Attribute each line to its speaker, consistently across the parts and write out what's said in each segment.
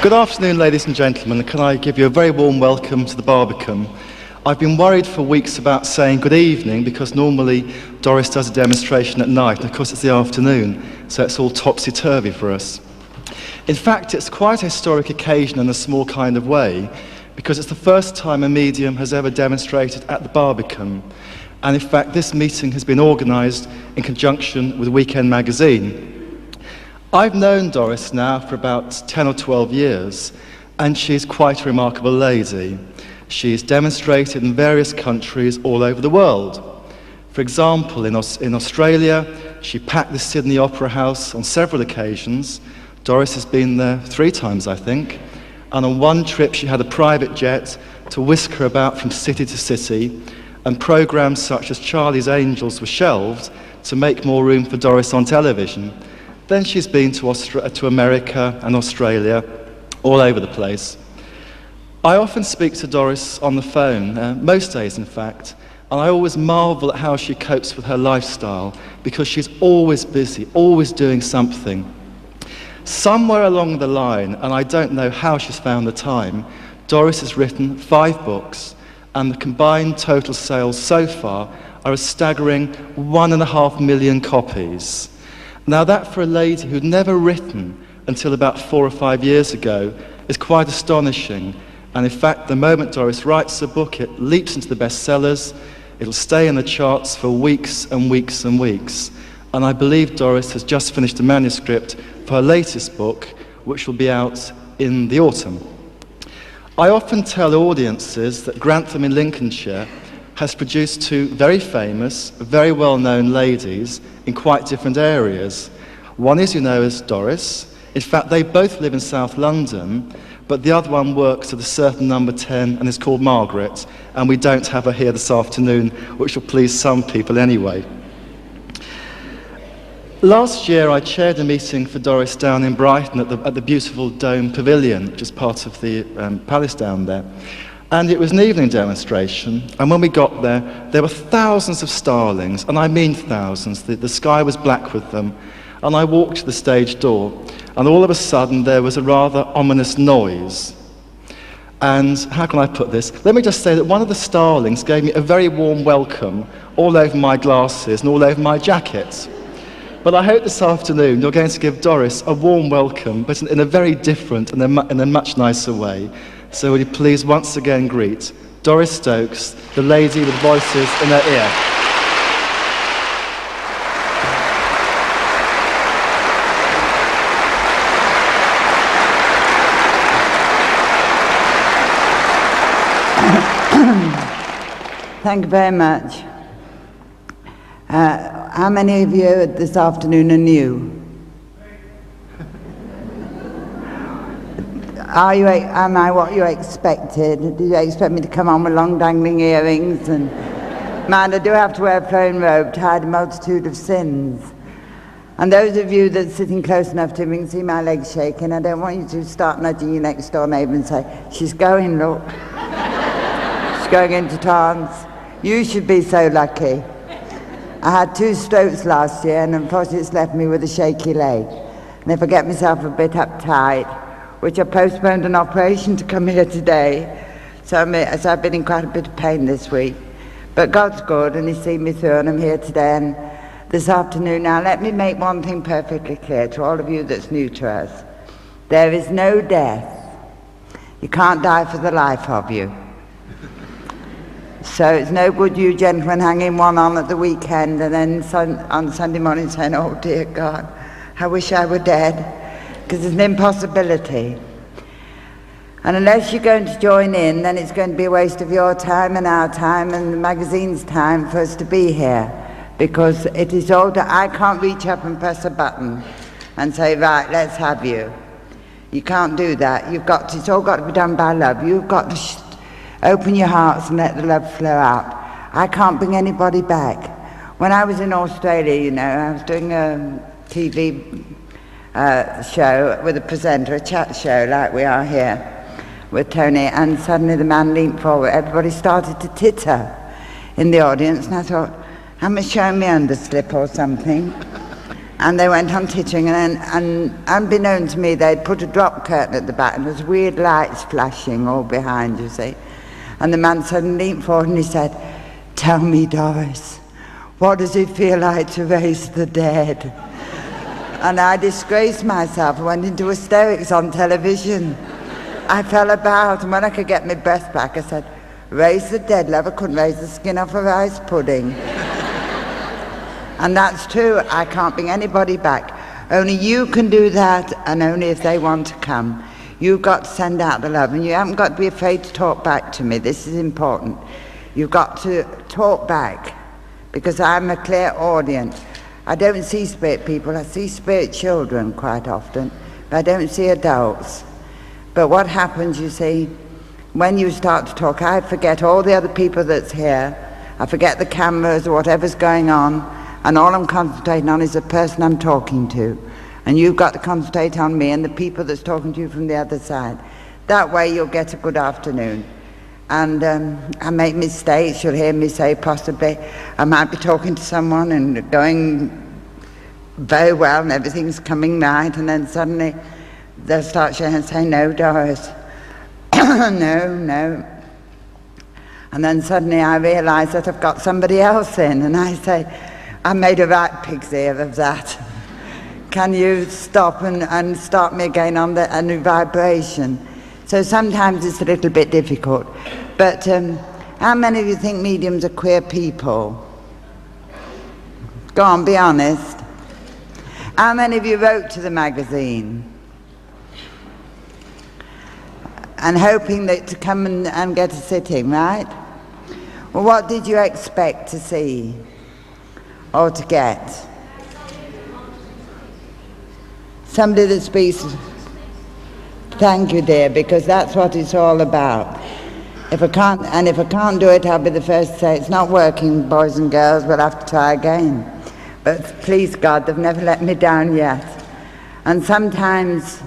Speaker 1: Good afternoon, ladies and gentlemen. Can I give you a very warm welcome to the Barbican? I've been worried for weeks about saying good evening because normally Doris does a demonstration at night, and of course it's the afternoon, so it's all topsy-turvy for us. In fact, it's quite a historic occasion in a small kind of way, because it's the first time a medium has ever demonstrated at the Barbican. And in fact, this meeting has been organised in conjunction with Weekend magazine. I've known Doris now for about 10 or 12 years, and she's quite a remarkable lady. She's demonstrated in various countries all over the world. For example, in Australia, she packed the Sydney Opera House on several occasions. Doris has been there 3 times, I think. And on one trip, she had a private jet to whisk her about from city to city, and programs such as Charlie's Angels were shelved to make more room for Doris on television. Then she's been to America and Australia, all over the place. I often speak to Doris on the phone, most days in fact, and I always marvel at how she copes with her lifestyle, because she's always busy, always doing something. Somewhere along the line, and I don't know how she's found the time, Doris has written 5 books, and the combined total sales so far are a staggering 1.5 million copies. Now that, for a lady who'd never written until about 4 or 5 years ago, is quite astonishing. And in fact, the moment Doris writes a book, it leaps into the bestsellers. It'll stay in the charts for weeks and weeks and weeks. And I believe Doris has just finished a manuscript for her latest book, which will be out in the autumn. I often tell audiences that Grantham in Lincolnshire has produced 2 very famous, very well-known ladies in quite different areas. One is, you know, as Doris. In fact, they both live in South London, but the other one works at a certain number 10 and is called Margaret, and we don't have her here this afternoon, which will please some people anyway. Last year, I chaired a meeting for Doris down in Brighton at the beautiful Dome Pavilion, which is part of the palace down there. And it was an evening demonstration, and when we got there, there were thousands of starlings, and I mean thousands. The sky was black with them. And I walked to the stage door, and all of a sudden there was a rather ominous noise. And how can I put this? Let me just say that one of the starlings gave me a very warm welcome all over my glasses and all over my jacket. But I hope this afternoon you're going to give Doris a warm welcome, but in a very different and in a much nicer way. So will you please once again greet Doris Stokes, the lady with voices in her ear.
Speaker 2: Thank you very much. How many of you this afternoon are new? Am I what you expected? Did you expect me to come on with long dangling earrings? And man, I do have to wear a flowing robe to hide a multitude of sins. And those of you that are sitting close enough to me can see my legs shaking. I don't want you to start nudging your next door neighbour and say, "She's going, look. She's going into trance." You should be so lucky. I had 2 strokes last year, and unfortunately it's left me with a shaky leg. And if I get myself a bit uptight, which I postponed an operation to come here today, so I've been in quite a bit of pain this week. But God's good, and He's seen me through, and I'm here today and this afternoon. Now let me make one thing perfectly clear to all of you that's new to us. There is no death. You can't die for the life of you. So it's no good you gentlemen hanging one on at the weekend and then on Sunday morning saying, "Oh dear God, I wish I were dead," because it's an impossibility. And unless you're going to join in, then it's going to be a waste of your time and our time and the magazine's time for us to be here, because it is all that I can't reach up and press a button and say, "Right, let's have you." You can't do that. It's all got to be done by love. You've got to open your hearts and let the love flow out. I can't bring anybody back. When I was in Australia, you know, I was doing a TV show with a presenter, a chat show like we are here with Tony, and suddenly the man leaned forward. Everybody started to titter in the audience, and I thought, am I showing my underslip or something? And they went on teaching, and unbeknown to me, they'd put a drop curtain at the back, and there was weird lights flashing all behind, you see. And the man suddenly leaned forward and he said, "Tell me, Doris, what does it feel like to raise the dead?" And I disgraced myself. I went into hysterics on television. I fell about, and when I could get my breath back, I said, "Raise the dead, love. I couldn't raise the skin off a rice pudding." And that's true. I can't bring anybody back. Only you can do that, and only if they want to come. You've got to send out the love, and you haven't got to be afraid to talk back to me. This is important. You've got to talk back, because I'm a clear audience. I don't see spirit people. I see spirit children quite often, but I don't see adults. But what happens, you see, when you start to talk, I forget all the other people that's here. I forget the cameras or whatever's going on, and all I'm concentrating on is the person I'm talking to. And you've got to concentrate on me and the people that's talking to you from the other side. That way you'll get a good afternoon. And I make mistakes. You'll hear me say possibly I might be talking to someone and going very well and everything's coming right, and then suddenly they'll start sharing and say, "No, Doris." No. And then suddenly I realise that I've got somebody else in, and I say, "I made a right pig's ear of that. Can you stop and start me again on a new vibration?" So sometimes it's a little bit difficult. But how many of you think mediums are queer people? Go on, be honest. How many of you wrote to the magazine? And hoping that to come and get a sitting, right? Well, what did you expect to see or to get? Somebody that speaks. Thank you, dear, because that's what it's all about. If I can't do it, I'll be the first to say it's not working, boys and girls. We'll have to try again. But please God, they've never let me down yet. And sometimes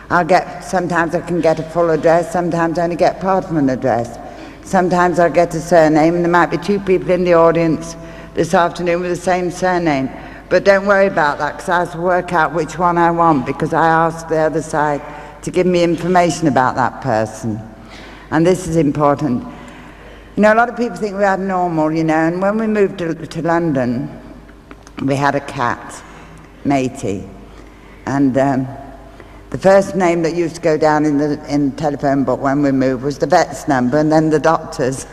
Speaker 2: I can get a full address. Sometimes I only get part of an address. Sometimes I'll get a surname, and there might be two people in the audience this afternoon with the same surname. But don't worry about that, because I have to work out which one I want, because I asked the other side to give me information about that person. And this is important. You know, a lot of people think we're abnormal, you know, and when we moved to London, we had a cat, Matey. And the first name that used to go down in the telephone book when we moved was the vet's number, and then the doctor's.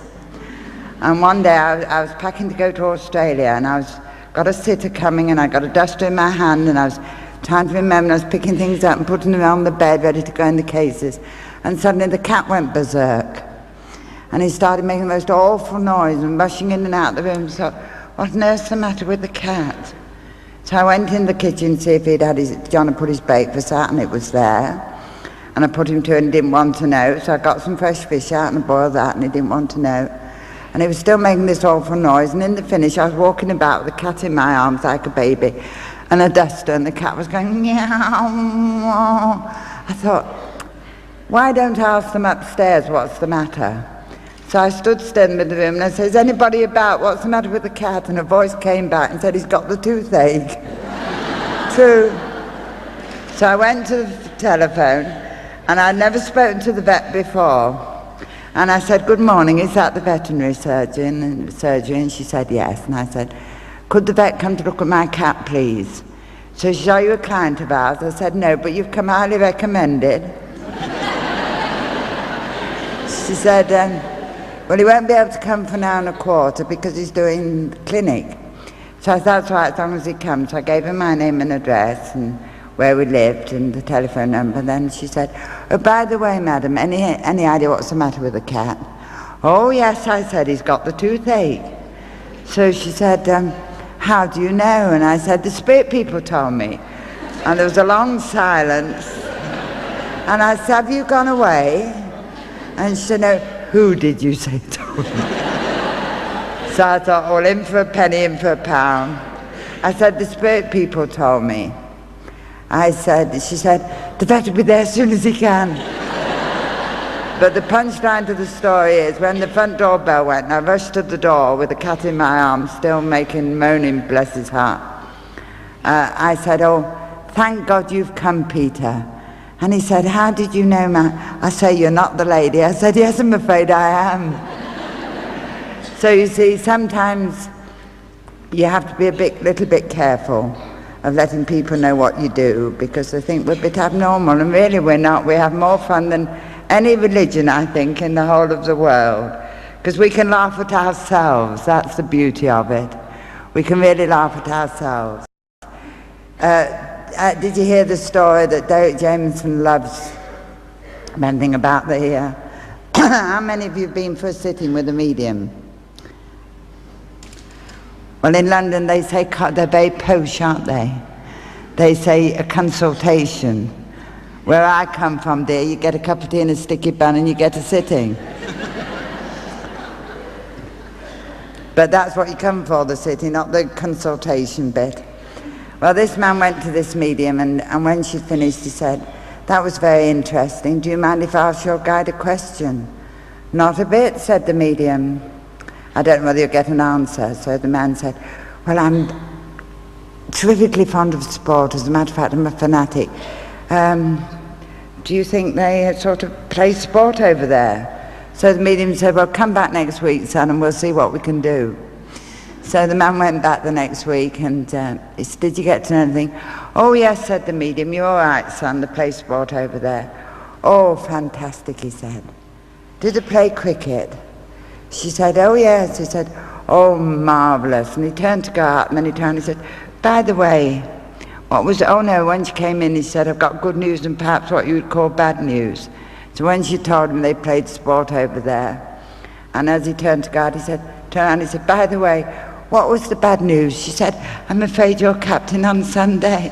Speaker 2: And one day I was packing to go to Australia, and got a sitter coming, and I got a duster in my hand, and I was trying to remember, I was picking things up and putting them on the bed ready to go in the cases, and suddenly the cat went berserk, and he started making the most awful noise and rushing in and out of the room. So what on earth's the matter with the cat? So I went in the kitchen to see if John had put his breakfast out, and it was there, and I put him to it and didn't want to know. So I got some fresh fish out and I boiled that, and he didn't want to know, and he was still making this awful noise. And in the finish I was walking about with the cat in my arms like a baby and a duster, and the cat was going meow. I thought, why don't I ask them upstairs what's the matter? So I stood still in the room and I said, "Is anybody about? What's the matter with the cat?" And a voice came back and said, "He's got the toothache." True. So I went to the telephone, and I'd never spoken to the vet before. And I said, "Good morning, is that the veterinary surgeon?" And she said, "Yes." And I said, "Could the vet come to look at my cat, please?" So she said, "Are you a client of ours?" I said, "No, but you've come highly recommended." She said, "Well, he won't be able to come for an hour and a quarter because he's doing clinic." So I thought, "That's right, as long as he comes." So I gave her my name and address and where we lived and the telephone number. Then she said, "Oh, by the way, madam, any idea what's the matter with the cat?" "Oh, yes," I said, "he's got the toothache." So she said, "How do you know?" And I said, "The spirit people told me." And there was a long silence. And I said, "Have you gone away?" And she said, "No." "Who did you say told me?" So I thought, well, in for a penny, in for a pound. I said, "The spirit people told me." She said, "The vet will be there as soon as he can." But the punchline to the story is, when the front door bell went, I rushed to the door with the cat in my arms, still moaning, bless his heart. I said, "Oh, thank God you've come, Peter." And he said, "How did you know, ma?" I say, "You're not the lady." I said, "Yes, I'm afraid I am." So you see, sometimes you have to be little bit careful of letting people know what you do, because they think we're a bit abnormal, and really we're not. We have more fun than any religion, I think, in the whole of the world, because we can laugh at ourselves. That's the beauty of it. We can really laugh at ourselves. Did you hear the story that Jameson loves, anything about the... how many of you have been for a sitting with a medium? Well, in London they say they're very posh, aren't they? They say a consultation. Where I come from, dear, you get a cup of tea and a sticky bun and you get a sitting. But that's what you come for, the sitting, not the consultation bit. Well, this man went to this medium, and when she finished, he said, "That was very interesting. Do you mind if I ask your guide a question?" "Not a bit," said the medium. "I don't know whether you'll get an answer." So the man said, "Well, I'm terrifically fond of sport. As a matter of fact, I'm a fanatic. Do you think they sort of play sport over there?" So the medium said, "Well, come back next week, son, and we'll see what we can do." So the man went back the next week, and he said, "Did you get to know anything?" "Oh, yes," said the medium. "You're all right, son, they play sport over there." "Oh, fantastic," he said. "Do they play cricket?" She said, "Oh, yes." He said, "Oh, marvellous." And he turned to go out, and then he turned and he said, "By the way, what was..." Oh, no, when she came in, he said, "I've got good news and perhaps what you would call bad news." So when she told him they played sport over there, and as he turned to go out, he said, turned around, he said, "By the way, what was the bad news?" She said, "I'm afraid you're captain on Sunday."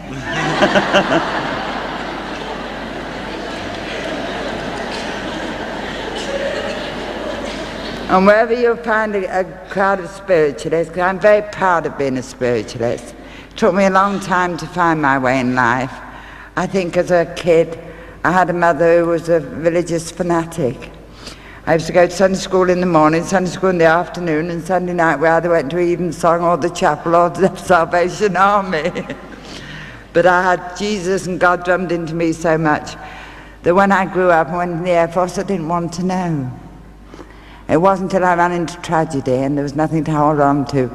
Speaker 2: And wherever you'll find a crowd of spiritualists, because I'm very proud of being a spiritualist. It took me a long time to find my way in life. I think as a kid, I had a mother who was a religious fanatic. I used to go to Sunday school in the morning, Sunday school in the afternoon, and Sunday night we either went to Evensong or the chapel or the Salvation Army. But I had Jesus and God drummed into me so much that when I grew up and went in the Air Force, I didn't want to know. It wasn't until I ran into tragedy and there was nothing to hold on to,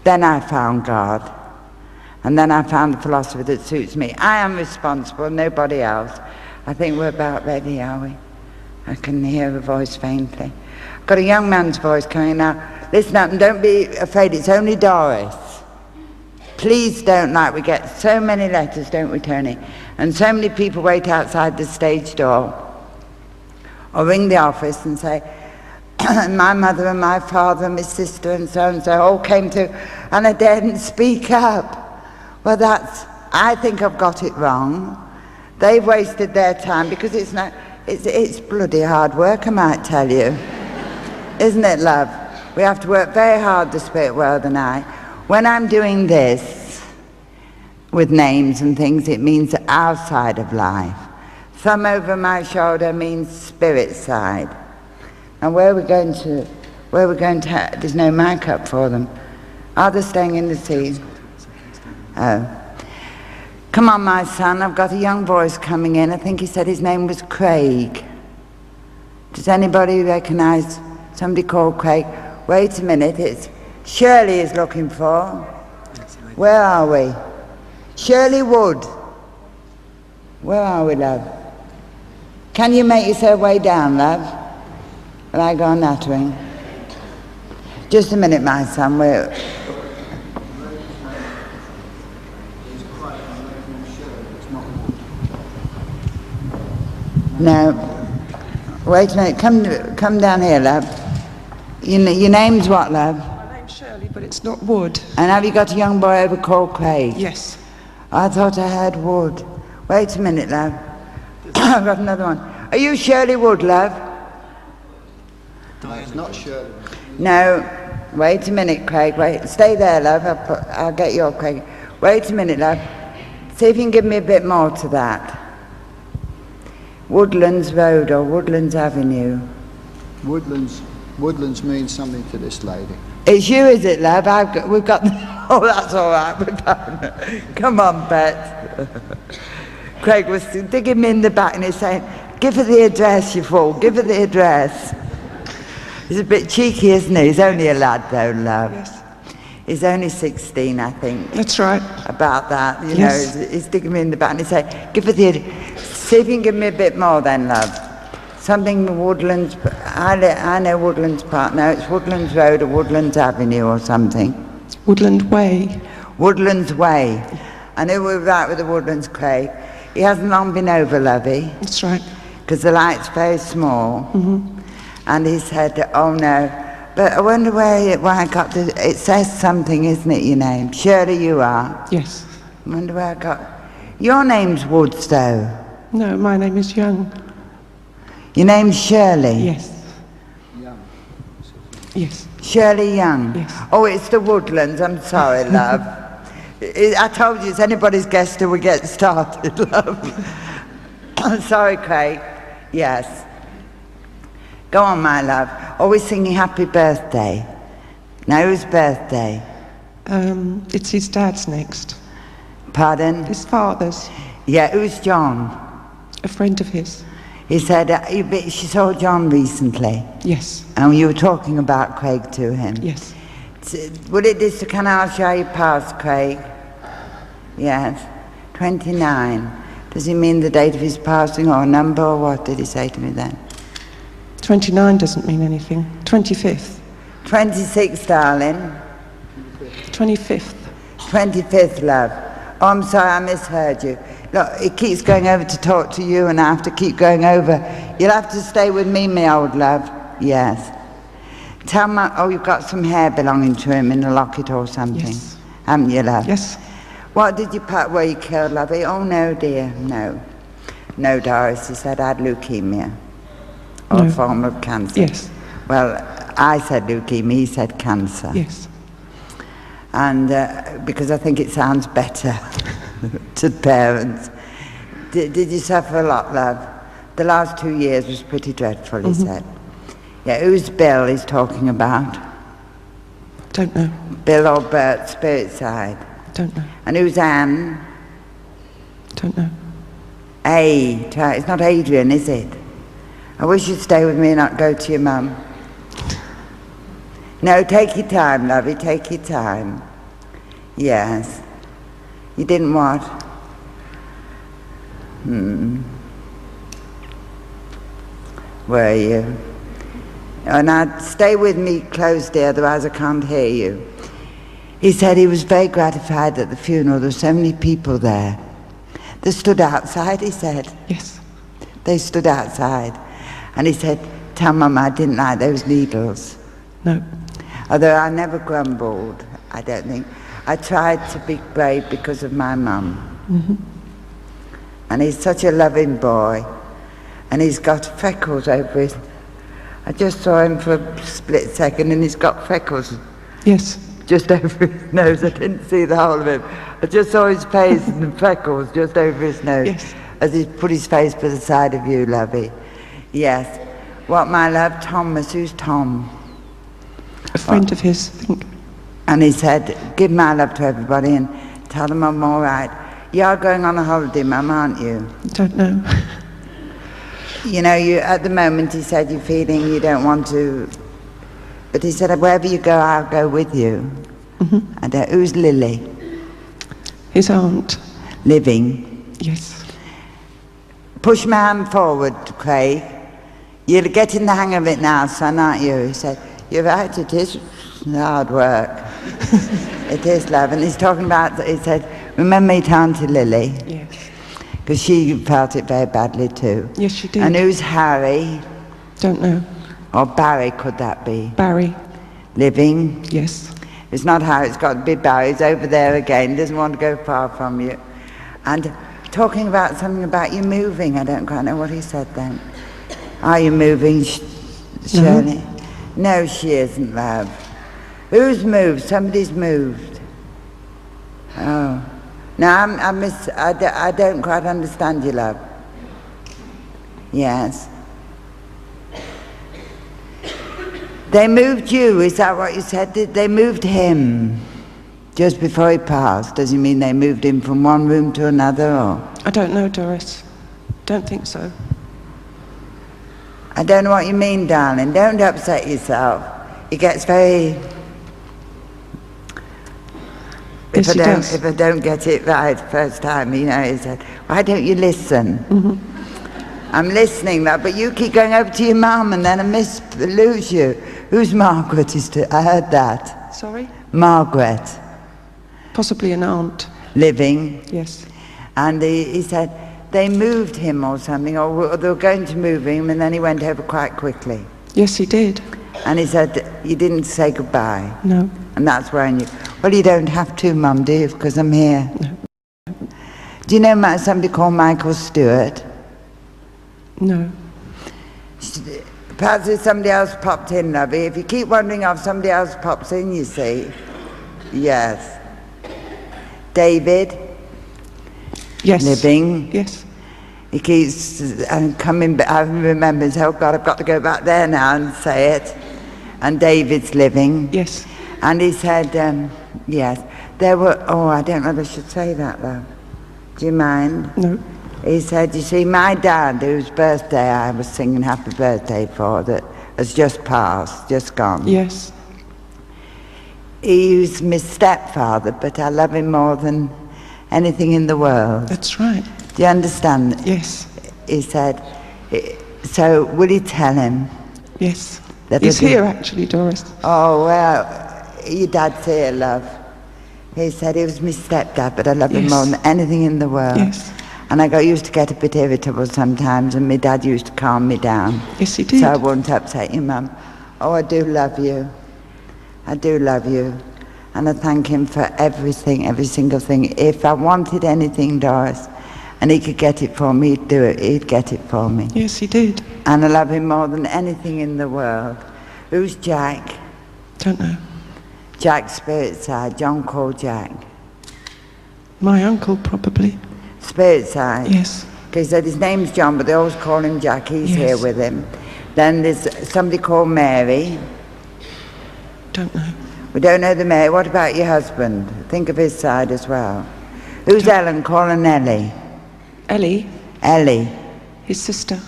Speaker 2: then I found God. And then I found the philosophy that suits me. I am responsible, nobody else. I think we're about ready, are we? I can hear a voice faintly. I've got a young man's voice coming now. Listen up and don't be afraid, it's only Doris. Please don't, like we get so many letters, don't we, Tony? And so many people wait outside the stage door or ring the office and say, "My mother and my father and my sister and so all came to," and I daren't speak up. Well, I think I've got it wrong. They've wasted their time because it's bloody hard work, I might tell you. Isn't it, love? We have to work very hard, the spirit world and I. When I'm doing this with names and things, it means our side of life. Thumb over my shoulder means spirit side. And where we're going to, there's no mic up for them. Are they staying in the seat? Oh. Come on, my son, I've got a young voice coming in. I think he said his name was Craig. Does anybody recognise somebody called Craig? Wait a minute, it's Shirley is looking for. Where are we? Shirley Wood. Where are we, love? Can you make yourself way down, love? Will I go on nattering? Just a minute, my son. No. Wait a minute. Come down here, love. Your name's what, love?
Speaker 3: My name's Shirley, but it's not Wood.
Speaker 2: And have you got a young boy over called Craig?
Speaker 3: Yes.
Speaker 2: I thought I heard Wood. Wait a minute, love. I've got another one. Are you Shirley Wood, love?
Speaker 4: No, it's not Shirley.
Speaker 2: No. Wait a minute, Craig. Wait. Stay there, love. I'll get your Craig. Wait a minute, love. See if you can give me a bit more to that. Woodlands Road or Woodlands Avenue.
Speaker 4: Woodlands means something to this lady.
Speaker 2: It's you, is it, love? We've got the Oh, that's all right. We're done. Come on, Pet. Craig was digging me in the back and he's saying, give her the address, you fool, give her the address. He's a bit cheeky, isn't he? He's only a lad, though, love.
Speaker 3: Yes.
Speaker 2: He's only 16, I think.
Speaker 3: That's right.
Speaker 2: About that, you
Speaker 3: Yes.
Speaker 2: know. He's digging me in the back and he's saying, give her the address. See if you can give me a bit more then, love. Something Woodlands, I know Woodlands Park. No, it's Woodlands Road or Woodlands Avenue or something.
Speaker 3: Woodland Way.
Speaker 2: Woodlands Way. I knew we were right with the Woodlands, Craig. He hasn't long been over, lovey.
Speaker 3: That's right.
Speaker 2: Because the light's very small. And he said, oh no. But I wonder where I got the, it says something, isn't it, your name? Shirley, you are.
Speaker 3: Yes.
Speaker 2: I wonder where I got, your name's Woods, though.
Speaker 3: No, my name is Young.
Speaker 2: Your name's Shirley?
Speaker 3: Yes. Yes.
Speaker 2: Shirley Young?
Speaker 3: Yes.
Speaker 2: Oh, it's the Woodlands, I'm sorry, love. I told you, it's anybody's guess till we get started, love. I'm sorry, Craig. Yes. Go on, my love. Always singing happy birthday. Now, whose birthday?
Speaker 3: It's his dad's next.
Speaker 2: Pardon?
Speaker 3: His father's.
Speaker 2: Yeah, who's John?
Speaker 3: A friend of his.
Speaker 2: He said, she saw John recently.
Speaker 3: Yes.
Speaker 2: And you were talking about Craig to him.
Speaker 3: Yes.
Speaker 2: Would it just, can I ask you how you passed, Craig? Yes. 29. Does he mean the date of his passing or a number or what did he say to me then?
Speaker 3: 29 doesn't mean anything. 25th.
Speaker 2: 26, darling.
Speaker 3: 25th.
Speaker 2: 25th, love. Oh, I'm sorry, I misheard you. Look, it keeps going over to talk to you and I have to keep going over. You'll have to stay with me, my old love. Yes. Tell me, oh, you've got some hair belonging to him in a locket or something.
Speaker 3: Yes.
Speaker 2: Haven't you, love?
Speaker 3: Yes.
Speaker 2: What did you put where you killed, lovey? Oh, no, dear, no. No, Doris, he said I had leukemia. Or
Speaker 3: No.
Speaker 2: a form of cancer.
Speaker 3: Yes.
Speaker 2: Well, I said leukemia, he said cancer.
Speaker 3: Yes.
Speaker 2: And because I think it sounds better to parents. Did you suffer a lot, love? The last 2 years was pretty dreadful, he said. Yeah, who's Bill he's talking about?
Speaker 3: Don't know.
Speaker 2: Bill or Bert, spirit side.
Speaker 3: Don't know.
Speaker 2: And who's Anne?
Speaker 3: Don't know.
Speaker 2: It's not Adrian, is it? I wish you'd stay with me and not go to your mum. No, take your time, lovey, take your time. Yes. You didn't what? Were you? Oh, now, stay with me close, dear, otherwise I can't hear you. He said he was very gratified at the funeral. There were so many people there. They stood outside, he said.
Speaker 3: Yes.
Speaker 2: They stood outside. And he said, tell Mum I didn't like those needles.
Speaker 3: No.
Speaker 2: Although I never grumbled, I don't think. I tried to be brave because of my mum. And he's such a loving boy. And he's got freckles over his... I just saw him for a split second and he's got freckles
Speaker 3: Yes.
Speaker 2: just over his nose. I didn't see the whole of him. I just saw his face and the freckles just over his nose.
Speaker 3: Yes.
Speaker 2: As he put his face by the side of you, lovey. Yes. What, my love? Thomas. Who's Tom?
Speaker 3: A friend of his, I think.
Speaker 2: And he said, give my love to everybody and tell them I'm all right. You are going on a holiday, Mum, aren't you?
Speaker 3: Don't know.
Speaker 2: You know, you at the moment, he said, you're feeling you don't want to... But he said, wherever you go, I'll go with you. And who's Lily?
Speaker 3: His aunt.
Speaker 2: Living.
Speaker 3: Yes.
Speaker 2: Push my hand forward, Craig. You're getting the hang of it now, son, aren't you? He said, you're right, it is hard work. It is, love. And he's talking about, he said, remember me to Auntie Lily?
Speaker 3: Yes.
Speaker 2: Because she felt it very badly too.
Speaker 3: Yes, she did.
Speaker 2: And who's Harry?
Speaker 3: Don't know.
Speaker 2: Or Barry, could that be?
Speaker 3: Barry.
Speaker 2: Living?
Speaker 3: Yes.
Speaker 2: It's not Harry, it's got to be Barry. He's over there again, doesn't want to go far from you. And talking about something about you moving, I don't quite know what he said then. Are you moving, Shirley? No, she isn't, love. Who's moved? Somebody's moved. Oh. Now, I don't quite understand you, love. Yes. They moved you, is that what you said? They moved him. Just before he passed, does he mean they moved him from one room to another, or?
Speaker 3: I don't know, Doris. Don't think so.
Speaker 2: I don't know what you mean, darling. Don't upset yourself. He gets very...
Speaker 3: Yes, he does.
Speaker 2: If I don't get it right first time, you know, he said, why don't you listen?
Speaker 3: Mm-hmm.
Speaker 2: I'm listening, love, but you keep going over to your mum and then I lose you. Who's Margaret? I heard that.
Speaker 3: Sorry?
Speaker 2: Margaret.
Speaker 3: Possibly an aunt.
Speaker 2: Living.
Speaker 3: Yes.
Speaker 2: And he said they moved him or something, or they were going to move him, and then he went over quite quickly.
Speaker 3: Yes, he did.
Speaker 2: And he said, you didn't say goodbye.
Speaker 3: No.
Speaker 2: And that's where I knew. Well, you don't have to, Mum, do you? Because I'm here.
Speaker 3: No.
Speaker 2: Do you know somebody called Michael Stewart?
Speaker 3: No.
Speaker 2: Perhaps if somebody else popped in, lovey. If you keep wondering if somebody else pops in, you see. Yes. David?
Speaker 3: Yes.
Speaker 2: Living?
Speaker 3: Yes.
Speaker 2: He keeps coming back. I remember, oh God, I've got to go back there now and say it. And David's living.
Speaker 3: Yes.
Speaker 2: And he said, yes, there were, I don't know if I should say that though. Do you mind?
Speaker 3: No.
Speaker 2: He said, you see, my dad, whose birthday I was singing happy birthday for, that has just passed, just gone.
Speaker 3: Yes.
Speaker 2: He was my stepfather, but I love him more than anything in the world.
Speaker 3: That's right.
Speaker 2: Do you understand?
Speaker 3: Yes.
Speaker 2: He said, so will you tell him?
Speaker 3: Yes.
Speaker 2: That
Speaker 3: He's here actually, Doris.
Speaker 2: Oh, well, your dad's here, love. He said he was my stepdad, but I love him
Speaker 3: Yes.
Speaker 2: more than anything in the world.
Speaker 3: Yes.
Speaker 2: And I used to get a bit irritable sometimes, and my dad used to calm me down.
Speaker 3: Yes, he did.
Speaker 2: So I wouldn't upset you, Mum. Oh, I do love you. I do love you. And I thank him for everything, every single thing. If I wanted anything, Doris, and he could get it for me, he'd do it. He'd get it for me.
Speaker 3: Yes, he did.
Speaker 2: And I love him more than anything in the world. Who's Jack?
Speaker 3: Don't know.
Speaker 2: Jack Spiritside. John called Jack.
Speaker 3: My uncle, probably.
Speaker 2: Spiritside.
Speaker 3: Yes.
Speaker 2: He said his name's John, but they always call him Jack. He's
Speaker 3: Yes.
Speaker 2: here with him. Then there's somebody called Mary.
Speaker 3: Don't know.
Speaker 2: We don't know the Mary. What about your husband? Think of his side as well. Who's Ellen? Call her Nellie.
Speaker 3: Ellie,
Speaker 2: Ellie.
Speaker 3: his sister.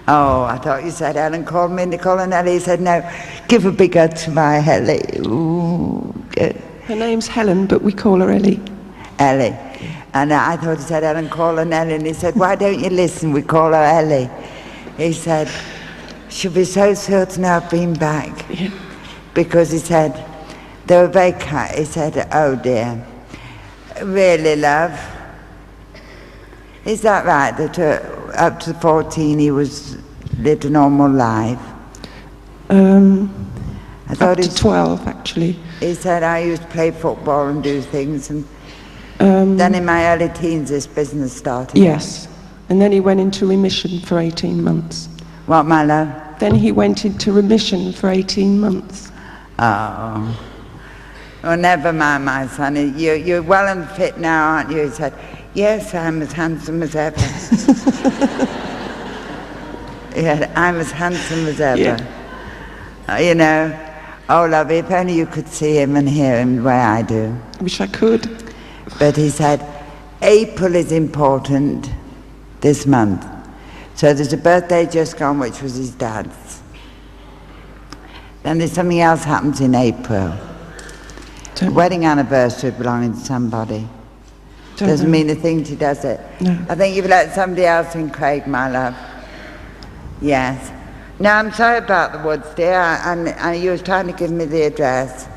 Speaker 2: Oh, I thought you said Ellen. Call Mindy. Call her Nellie. He said no. Give a big hug to my Ellie. Ooh, good.
Speaker 3: Her name's Helen, but we call her Ellie.
Speaker 2: Ellie. And I thought he said Ellen, call her Nellie. And he said, why don't you listen? We call her Ellie. He said, she'll be so certain I've been back.
Speaker 3: Yeah.
Speaker 2: Because he said, they were very kind. He said, oh dear. Really, love? Is that right, that up to 14 he lived a normal life? I thought
Speaker 3: Up to 12, actually.
Speaker 2: He said, I used to play football and do things, and then in my early teens this business started.
Speaker 3: Yes. And then he went into remission for 18 months.
Speaker 2: What, my love?
Speaker 3: Then he went into remission for 18 months.
Speaker 2: Oh. Well, never mind, my son. You're well and fit now, aren't you? He said, yes, I'm as handsome as ever. Yeah, I'm as handsome as ever.
Speaker 3: Yeah.
Speaker 2: You know, oh, love, if only you could see him and hear him the way I do.
Speaker 3: I wish I could.
Speaker 2: But he said, April is important this month. So there's a birthday just gone, which was his dad's. Then there's something else happens in April. Wedding anniversary belonging to somebody. Doesn't mean a thing to, does it?
Speaker 3: No.
Speaker 2: I think you've let somebody else in, Craig, my love. Yes. No, I'm sorry about the woods, dear. And you was trying to give me the address.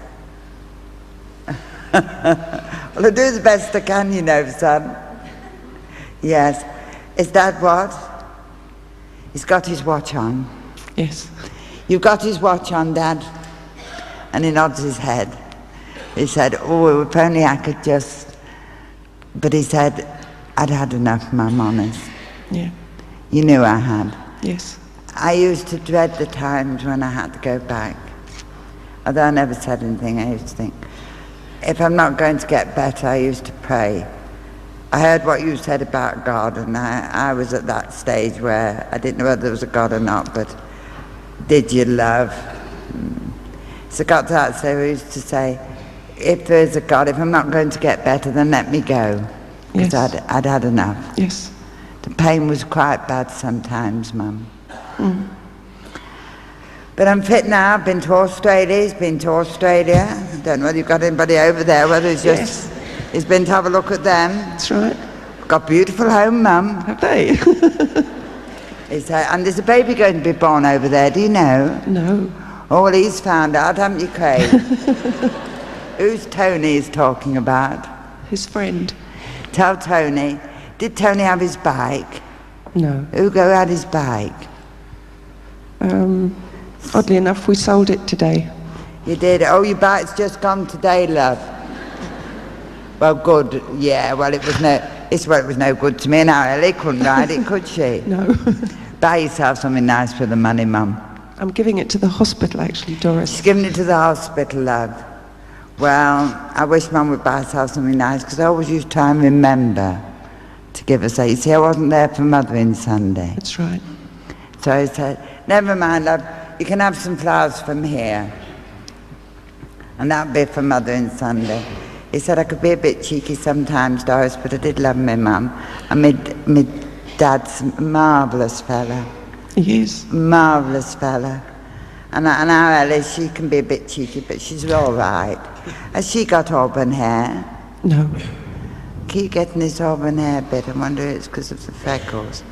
Speaker 2: Well, I do the best I can, you know, son. Yes. Is that what? He's got his watch on.
Speaker 3: Yes.
Speaker 2: You've got his watch on, Dad? And he nods his head. He said, oh, if only I could just... But he said, I'd had enough, Mum, honest.
Speaker 3: Yeah.
Speaker 2: You knew I had.
Speaker 3: Yes.
Speaker 2: I used to dread the times when I had to go back. Although I never said anything, I used to think, if I'm not going to get better, I used to pray. I heard what you said about God, and I was at that stage where I didn't know whether there was a God or not, but did you love? So I got to that stage where I used to say, if there's a God, if I'm not going to get better, then let me go. Because
Speaker 3: Yes.
Speaker 2: I'd had enough.
Speaker 3: Yes.
Speaker 2: The pain was quite bad sometimes, Mum. But I'm fit now. I've been to Australia. He's been to Australia. I don't know whether you've got anybody over there, whether it's just... He's been to have a look at them.
Speaker 3: That's right.
Speaker 2: Got a beautiful home, Mum.
Speaker 3: Have they?
Speaker 2: And there's a baby going to be born over there, do you know?
Speaker 3: No.
Speaker 2: Oh, well, he's found out, haven't you, Craig? Who's Tony is talking about?
Speaker 3: His friend?
Speaker 2: Tell Tony. Did Tony have his bike?
Speaker 3: No.
Speaker 2: Who had his bike?
Speaker 3: Oddly enough, we sold it today.
Speaker 2: You did? Oh, your bike's just gone today, love. Well, good. Yeah, well, it was no good to me. Now Ellie couldn't ride it, could she?
Speaker 3: No.
Speaker 2: Buy yourself something nice for the money, Mum.
Speaker 3: I'm giving it to the hospital, actually, Doris.
Speaker 2: She's giving it to the hospital, love. Well, I wish Mum would buy herself something nice, because I always used to try and remember to give her say, you see, I wasn't there for Mothering Sunday.
Speaker 3: That's right.
Speaker 2: So I said, never mind, love, you can have some flowers from here. And that'll be for Mothering Sunday. He said I could be a bit cheeky sometimes, Doris, but I did love my Mum. And my dad's a marvellous fella.
Speaker 3: He is.
Speaker 2: Marvellous fella. And our Ellie, she can be a bit cheeky, but she's all right. Has she got auburn hair?
Speaker 3: No.
Speaker 2: Keep getting this auburn hair bit. I wonder if it's because of the freckles.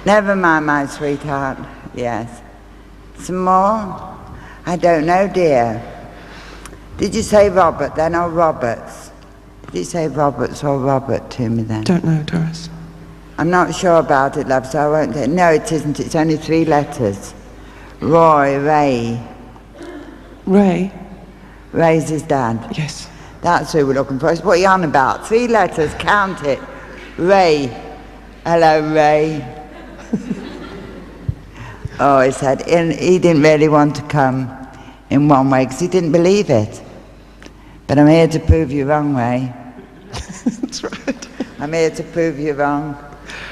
Speaker 2: Never mind, my sweetheart. Yes. Some more? I don't know, dear. Did you say Robert then, or Roberts? Did you say Roberts or Robert to me then?
Speaker 3: Don't know, Doris.
Speaker 2: I'm not sure about it, love, so I won't say. No, it isn't. It's only 3 letters. Roy, Ray.
Speaker 3: Ray?
Speaker 2: Ray's his dad.
Speaker 3: Yes.
Speaker 2: That's who we're looking for. It's what you're on about. 3 letters, count it. Ray. Hello, Ray. Oh, he said, he didn't really want to come in one way because he didn't believe it. But I'm here to prove you wrong, Ray.
Speaker 3: That's right.
Speaker 2: I'm here to prove you wrong.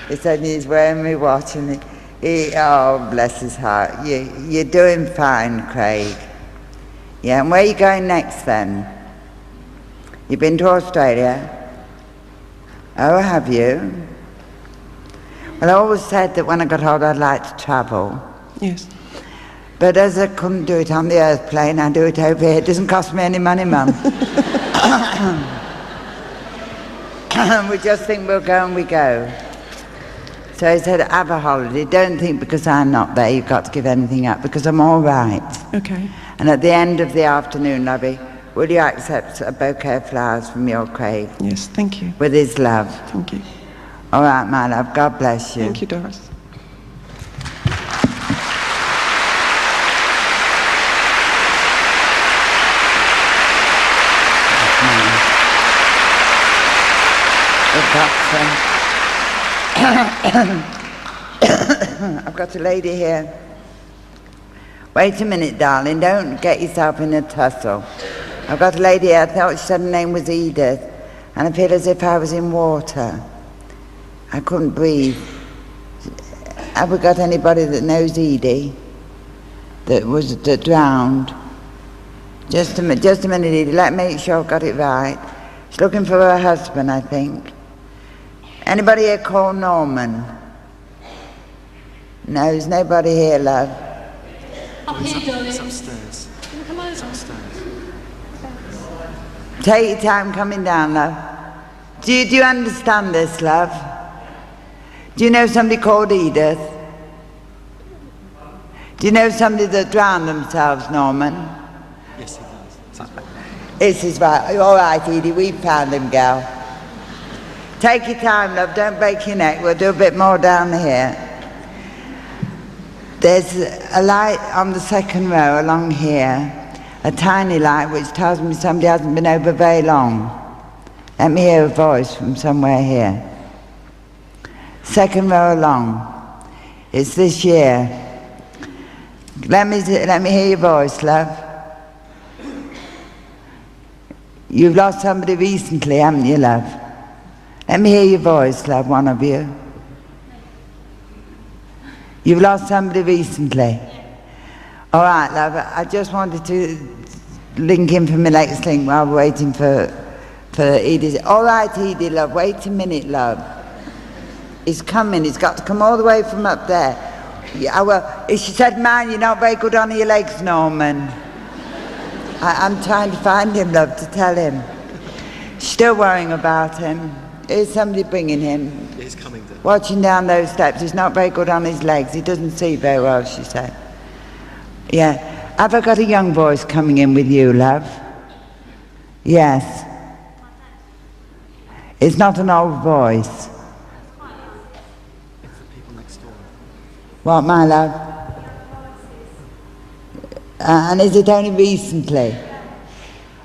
Speaker 2: He said he's wearing me watch and oh, bless his heart. You're doing fine, Craig. Yeah, and where are you going next then? You've been to Australia? Oh, have you? Well, I always said that when I got older I'd like to travel.
Speaker 3: Yes.
Speaker 2: But as I couldn't do it on the earth plane, I do it over here. It doesn't cost me any money, Mum. We just think we'll go and we go. So he said, have a holiday. Don't think because I'm not there you've got to give anything up, because I'm all right.
Speaker 3: Okay.
Speaker 2: And at the end of the afternoon, lovey, will you accept a bouquet of flowers from your Craig?
Speaker 3: Yes, thank you.
Speaker 2: With his love.
Speaker 3: Thank you.
Speaker 2: All right, my love. God bless you.
Speaker 3: Thank you, Doris.
Speaker 2: I've got a lady here. Wait a minute, darling. Don't get yourself in a tussle. I've got a lady here. I thought she said her name was Edith. And I feel as if I was in water. I couldn't breathe. Have we got anybody that knows Edie? That drowned? Just a minute, Edie. Let me make sure I've got it right. She's looking for her husband, I think. Anybody here called Norman? No, there's nobody here, love.
Speaker 5: Up here, darling.
Speaker 1: It's upstairs.
Speaker 5: Come on.
Speaker 1: It's upstairs.
Speaker 2: Take your time coming down, love. Do you understand this, love? Do you know somebody called Edith? Do you know somebody that drowned themselves, Norman?
Speaker 1: Yes, he does.
Speaker 2: This is right. All right, Edie, we found him, gal. Take your time, love. Don't break your neck. We'll do a bit more down here. There's a light on the second row along here, a tiny light which tells me somebody hasn't been over very long. Let me hear a voice from somewhere here. Second row along. It's this year. Let me hear your voice, love. You've lost somebody recently, haven't you, love? Let me hear your voice, love, one of you. You've lost somebody recently. All right, love, I just wanted to link in for my next link while we're waiting for Edie. All right, Edie, love, wait a minute, love. He's coming, he's got to come all the way from up there. Yeah, well, she said, man, you're not very good on your legs, Norman. I'm trying to find him, love, to tell him. Still worrying about him. Here's somebody bringing him.
Speaker 1: He's coming down.
Speaker 2: Watching down those steps. He's not very good on his legs. He doesn't see very well, she said. Yeah. Have I got a young voice coming in with you, love? Yes. It's not an old voice.
Speaker 1: It's the people next door.
Speaker 2: What, my love? And is it only recently?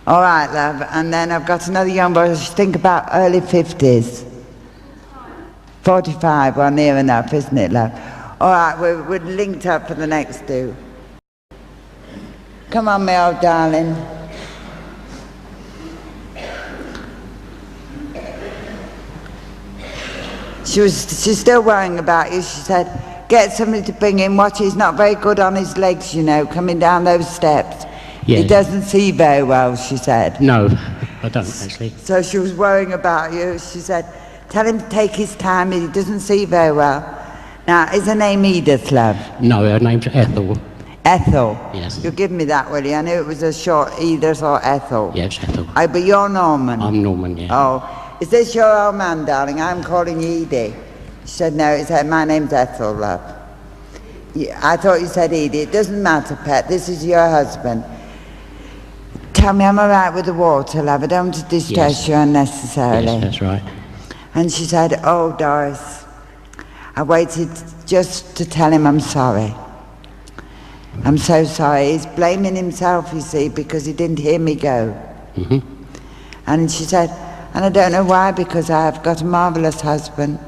Speaker 2: All right, love. And then I've got another young boy, think about early 50s. 45, well, near enough, isn't it, love? All right, we're linked up for the next do. Come on, my old darling. She's still worrying about you. She said, get somebody to bring him. Watch, he's not very good on his legs, you know, coming down those steps. Yeah. He doesn't see very well, she said.
Speaker 6: No, I don't actually.
Speaker 2: So she was worrying about you. She said, tell him to take his time, he doesn't see very well. Now, is her name Edith, love?
Speaker 6: No, her name's Ethel.
Speaker 2: Ethel?
Speaker 6: Yes.
Speaker 2: You'll give me that, will you? I knew it was a short Edith or Ethel.
Speaker 6: Yes, Ethel.
Speaker 2: Oh, but you're Norman?
Speaker 6: I'm Norman, yeah.
Speaker 2: Oh, is this your old man, darling? I'm calling you Edie. She said, no, my name's Ethel, love. Yeah, I thought you said Edie. It doesn't matter, pet, this is your husband. Tell me I'm all right with the water, love. I don't want to distress you unnecessarily.
Speaker 6: Yes, that's right.
Speaker 2: And she said, oh, Doris, I waited just to tell him I'm sorry. I'm so sorry. He's blaming himself, you see, because he didn't hear me go.
Speaker 6: Mm-hmm.
Speaker 2: And she said, and I don't know why, because I've got a marvellous husband.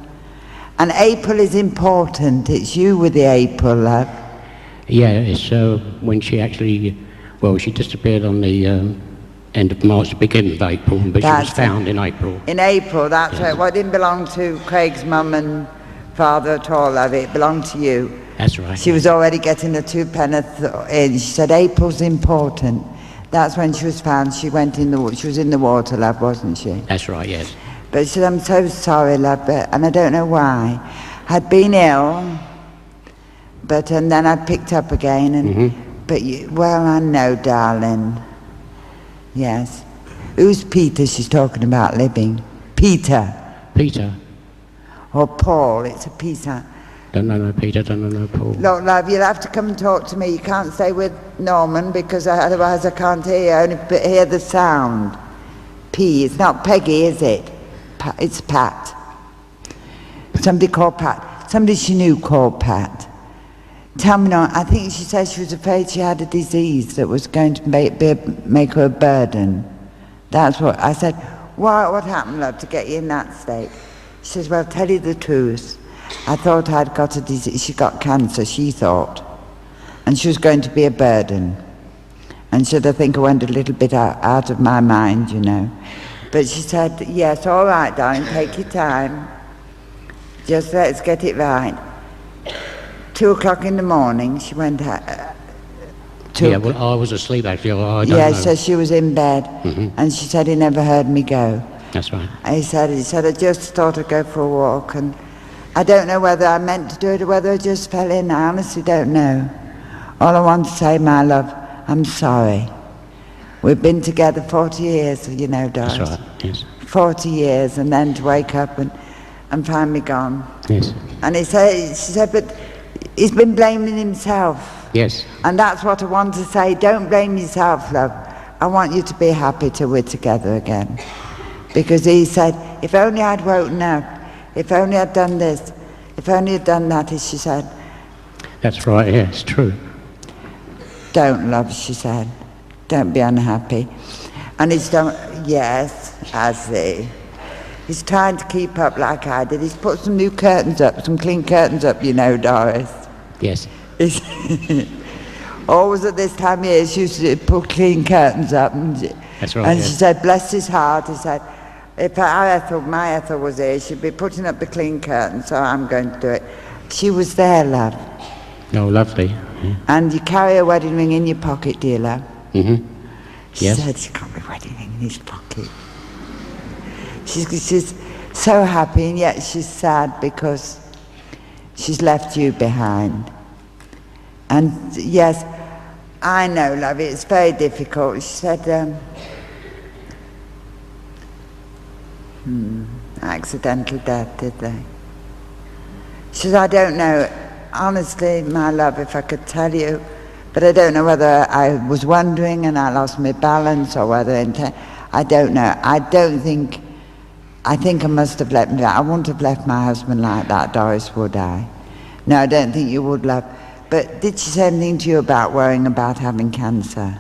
Speaker 2: And April is important. It's you with the April, love.
Speaker 6: Yeah, it's when she actually, well, she disappeared on the end of March, beginning of April, but she was found in April.
Speaker 2: In April, that's right. Well, it didn't belong to Craig's mum and father at all, love. It belonged to you.
Speaker 6: That's right.
Speaker 2: She was already getting the 2 penneth in. She said, April's important. That's when she was found. She went in she was in the water, love, wasn't she?
Speaker 6: That's right, yes.
Speaker 2: But she said, I'm so sorry, love, and I don't know why. I'd been ill, and then I picked up again, and but well, I know, darling. Yes. Who's Peter she's talking about living? Peter.
Speaker 6: Peter.
Speaker 2: Or Paul, it's a Peter.
Speaker 6: Don't know no Peter, don't know no Paul.
Speaker 2: Look, love, you'll have to come and talk to me. You can't stay with Norman, because otherwise I can't hear you. I only hear the sound. P, it's not Peggy, is it? It's Pat. Somebody called Pat. Somebody she knew called Pat. Tell me now, I think she said she was afraid she had a disease that was going to make her a burden. That's what I said. What happened, love, to get you in that state? She says, well, tell you the truth. I thought I'd got a disease. She got cancer, she thought. And she was going to be a burden. And so I think I went a little bit out of my mind, you know. But she said, yes, all right, darling, take your time. Just let's get it right. 2 o'clock in the morning, she went out.
Speaker 6: Yeah, well, I was asleep, actually. I don't know.
Speaker 2: So she was in bed, and she said he never heard me go.
Speaker 6: That's right.
Speaker 2: He said, I just thought I'd go for a walk, and I don't know whether I meant to do it or whether I just fell in. I honestly don't know. All I want to say, my love, I'm sorry. We've been together 40 years, you know, Doris.
Speaker 6: That's right, yes.
Speaker 2: 40 years, and then to wake up and find me gone.
Speaker 6: Yes.
Speaker 2: And she said, but he's been blaming himself.
Speaker 6: Yes.
Speaker 2: And that's what I want to say. Don't blame yourself, love. I want you to be happy till we're together again. Because he said, if only I'd woken up, if only I'd done this, if only I'd done that, as she said.
Speaker 6: That's right, yeah, it's true.
Speaker 2: Don't, love, she said. Don't be unhappy. And he's done, yes, has he? He's trying to keep up like I did. He's put some new curtains up, some clean curtains up, you know, Doris.
Speaker 6: Yes.
Speaker 2: Always at this time of year, she used to put clean curtains up.
Speaker 6: That's right.
Speaker 2: And
Speaker 6: yes.
Speaker 2: she said, bless his heart, he said, if my Ethel was here, she'd be putting up the clean curtains, so I'm going to do it. She was there, love.
Speaker 6: Oh, lovely. Yeah.
Speaker 2: And you carry a wedding ring in your pocket, dear love. She
Speaker 6: Yes.
Speaker 2: said she's got my wedding ring in his pocket. She's so happy, and yet she's sad because she's left you behind. And yes, I know, love, it's very difficult. She said, accidental death, did they? She said, I don't know. Honestly, my love, if I could tell you, but I don't know whether I was wondering and I lost my balance or whether I don't know. I think I must have I wouldn't have left my husband like that, Doris, would I? No, I don't think you would, love. But did she say anything to you about worrying about having cancer?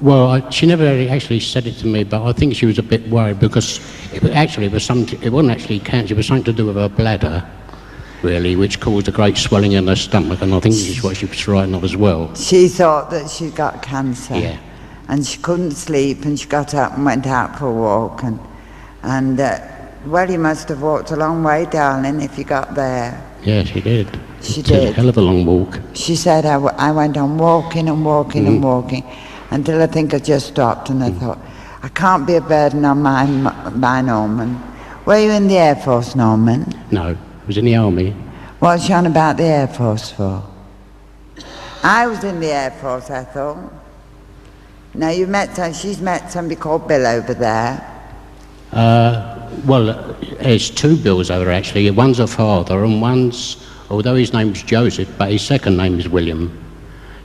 Speaker 6: Well, she never actually said it to me, but I think she was a bit worried because it wasn't actually cancer, it was something to do with her bladder, really, which caused a great swelling in her stomach, and I think this is what she was frightened of as well.
Speaker 2: She thought that she'd got cancer.
Speaker 6: Yeah.
Speaker 2: And she couldn't sleep, and she got up and went out for a walk, and well, you must have walked a long way, darling, if you got there.
Speaker 6: Yeah, she did.
Speaker 2: She
Speaker 6: It was
Speaker 2: did.
Speaker 6: a hell of a long walk.
Speaker 2: She said, I went on walking and walking and walking until I think I just stopped, and I thought, I can't be a burden on my Norman. Were you in the Air Force, Norman?
Speaker 6: No, it was in the army.
Speaker 2: What's she on about the Air Force for? I was in the Air Force, I thought. Now, she's met somebody called Bill over there.
Speaker 6: Well, there's two Bills over actually. One's her father, and one's, although his name's Joseph, but his second name is William.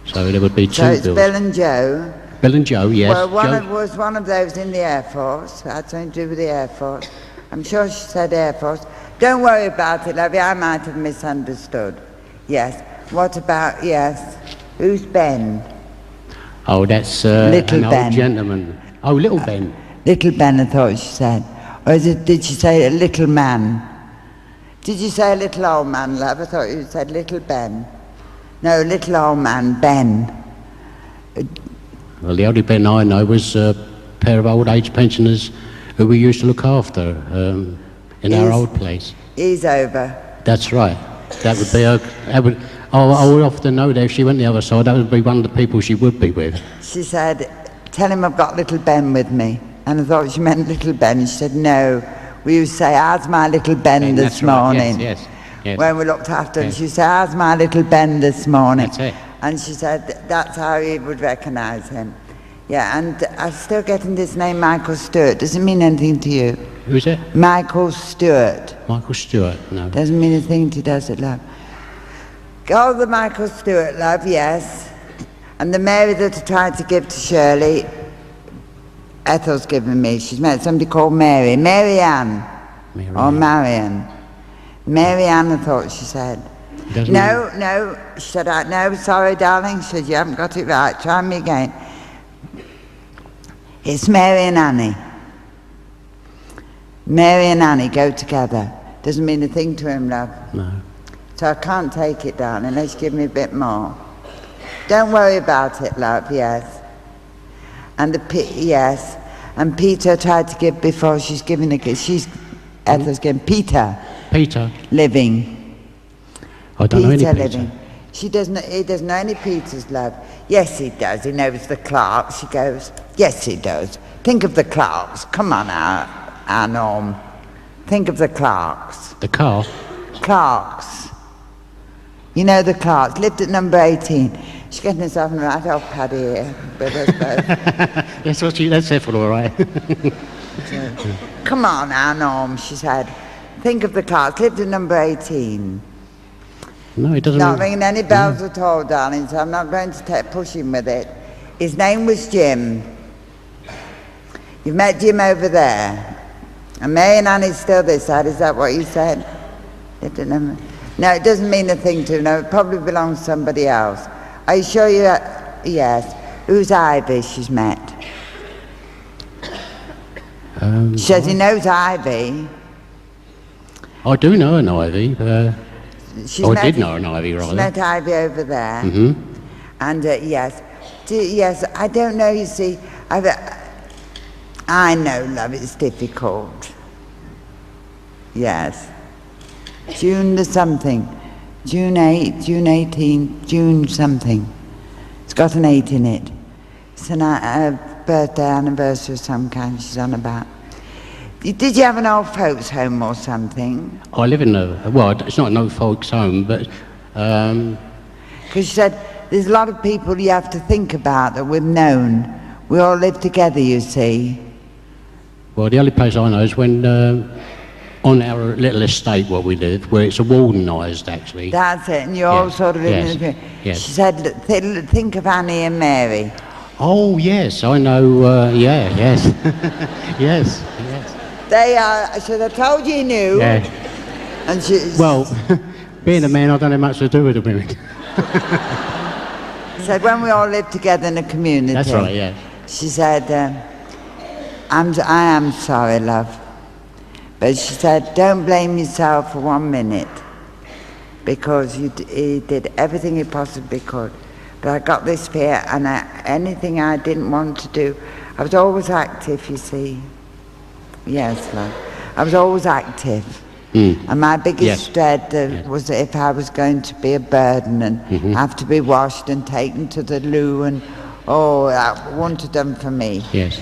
Speaker 6: So there would be two
Speaker 2: So it's
Speaker 6: Bills.
Speaker 2: Bill and Joe.
Speaker 6: Bill and Joe, yes.
Speaker 2: Well,
Speaker 6: Joe-
Speaker 2: was one of those in the Air Force. Had something to do with the Air Force. I'm sure she said Air Force. Don't worry about it, lovey. I might have misunderstood. Yes. What about, yes. Who's Ben?
Speaker 6: Oh, that's
Speaker 2: Little
Speaker 6: an
Speaker 2: Ben.
Speaker 6: old gentleman. Oh, little Ben.
Speaker 2: Little Ben, I thought she said. Or did she say a little man? Did you say a little old man, love? I thought you said little Ben. No, little old man, Ben.
Speaker 6: Well, the only Ben I know was a pair of old age pensioners who we used to look after in our old place.
Speaker 2: He's over.
Speaker 6: That's right. That would be I would often know that if she went the other side, that would be one of the people she would be with.
Speaker 2: She said, tell him I've got little Ben with me. And I thought she meant little Ben. She said, no. We used to say, how's my little Ben this
Speaker 6: that's right.
Speaker 2: morning?
Speaker 6: Yes.
Speaker 2: When we looked after him,
Speaker 6: Yes.
Speaker 2: she said, how's my little Ben this morning?
Speaker 6: That's it.
Speaker 2: And she said, that's how he would recognise him. Yeah, and I'm still getting this name, Michael Stewart. Does it mean anything to you?
Speaker 6: Who's it?
Speaker 2: Michael Stewart.
Speaker 6: Michael Stewart, no.
Speaker 2: Doesn't mean a thing to you, does it, love? Oh, the Michael Stewart, love, yes. And the Mary that I tried to give to Shirley, Ethel's given me. She's met somebody called Mary. Mary Ann. Or Marion. Mary Ann, I thought she said. No. She said, no, sorry, darling. She said, you haven't got it right. Try me again. It's Mary and Annie. Mary and Annie go together. Doesn't mean a thing to him, love.
Speaker 6: No.
Speaker 2: So I can't take it, darling, unless you give me a bit more. Don't worry about it, love, yes. And yes. And Peter tried to give before she's giving Ethel's giving Peter living.
Speaker 6: I don't know any
Speaker 2: Peter
Speaker 6: Peter.
Speaker 2: living. He doesn't know any Peters, love. Yes, he does. He knows the Clarks. She goes, yes, he does. Think of the Clarks. Come on, our Norm. Think of the Clarks.
Speaker 6: The car?
Speaker 2: Clarks. You know the Clarks. Lived at number 18. She's getting herself in a right old paddy here with us both.
Speaker 6: That's it for all right.
Speaker 2: Come on, our Norm, she said. Think of the Clarks. Lived at number 18.
Speaker 6: No, it doesn't.
Speaker 2: Not ringing any bells at all, darling, so I'm not going to push him with it. His name was Jim. You've met Jim over there. And Mary and Annie's still this side, is that what you said? No, it doesn't mean a thing to him. No, it probably belongs to somebody else. Are you sure you... Yes. Who's Ivy she's met? She says he knows Ivy.
Speaker 6: I do know an Ivy. I did know an Ivy, rather.
Speaker 2: She's met Ivy over there.
Speaker 6: Mm-hmm.
Speaker 2: And yes. Yes, I don't know, you see. I know, love, it's difficult. Yes. June the something. June 8, June 18, June something. It's got an 8 in it. It's a birthday anniversary of some kind she's on about. Did you have an old folks home or something?
Speaker 6: I live in it's not an old folks home, but
Speaker 2: Because she said there's a lot of people you have to think about that we've known. We all live together, you see.
Speaker 6: well, the only place I know is when on our little estate where we live, where it's wardenised actually.
Speaker 2: That's it, and you're all
Speaker 6: Yes,
Speaker 2: sort of
Speaker 6: yes,
Speaker 2: in the...
Speaker 6: yes.
Speaker 2: She said, think of Annie and Mary.
Speaker 6: Oh yes, I know. Yes, yes.
Speaker 2: They are, I should have told you knew.
Speaker 6: Yeah.
Speaker 2: And she
Speaker 6: Well, being a man, I don't have much to do with the women.
Speaker 2: said, when we all live together in a community.
Speaker 6: That's right. Yeah.
Speaker 2: She said, I am sorry, love. But she said, don't blame yourself for 1 minute, because he did everything he possibly could. But I got this fear, and anything I didn't want to do, I was always active, you see. Yes, love. I was always active. And my biggest dread was that if I was going to be a burden and have to be washed and taken to the loo, and that wouldn't have done for me.
Speaker 6: Yes.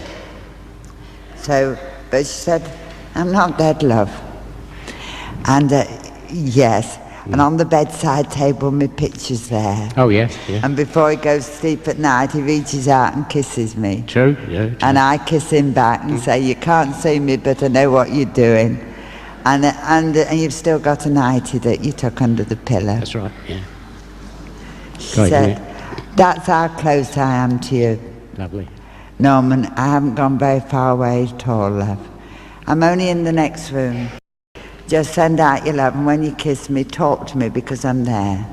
Speaker 2: So, but she said, I'm not dead, love. And yes, and on the bedside table, my picture's there.
Speaker 6: Oh yes. Yeah.
Speaker 2: And before he goes to sleep at night, he reaches out and kisses me.
Speaker 6: True. Yeah. True.
Speaker 2: And I kiss him back and say, you can't see me, but I know what you're doing. And you've still got a nightie that you took under the pillow.
Speaker 6: That's right. Yeah.
Speaker 2: She
Speaker 6: Great,
Speaker 2: said,
Speaker 6: isn't it?
Speaker 2: that's how close I am to you.
Speaker 6: Lovely.
Speaker 2: Norman, I haven't gone very far away at all, love. I'm only in the next room. Just send out your love, and when you kiss me, talk to me, because I'm there.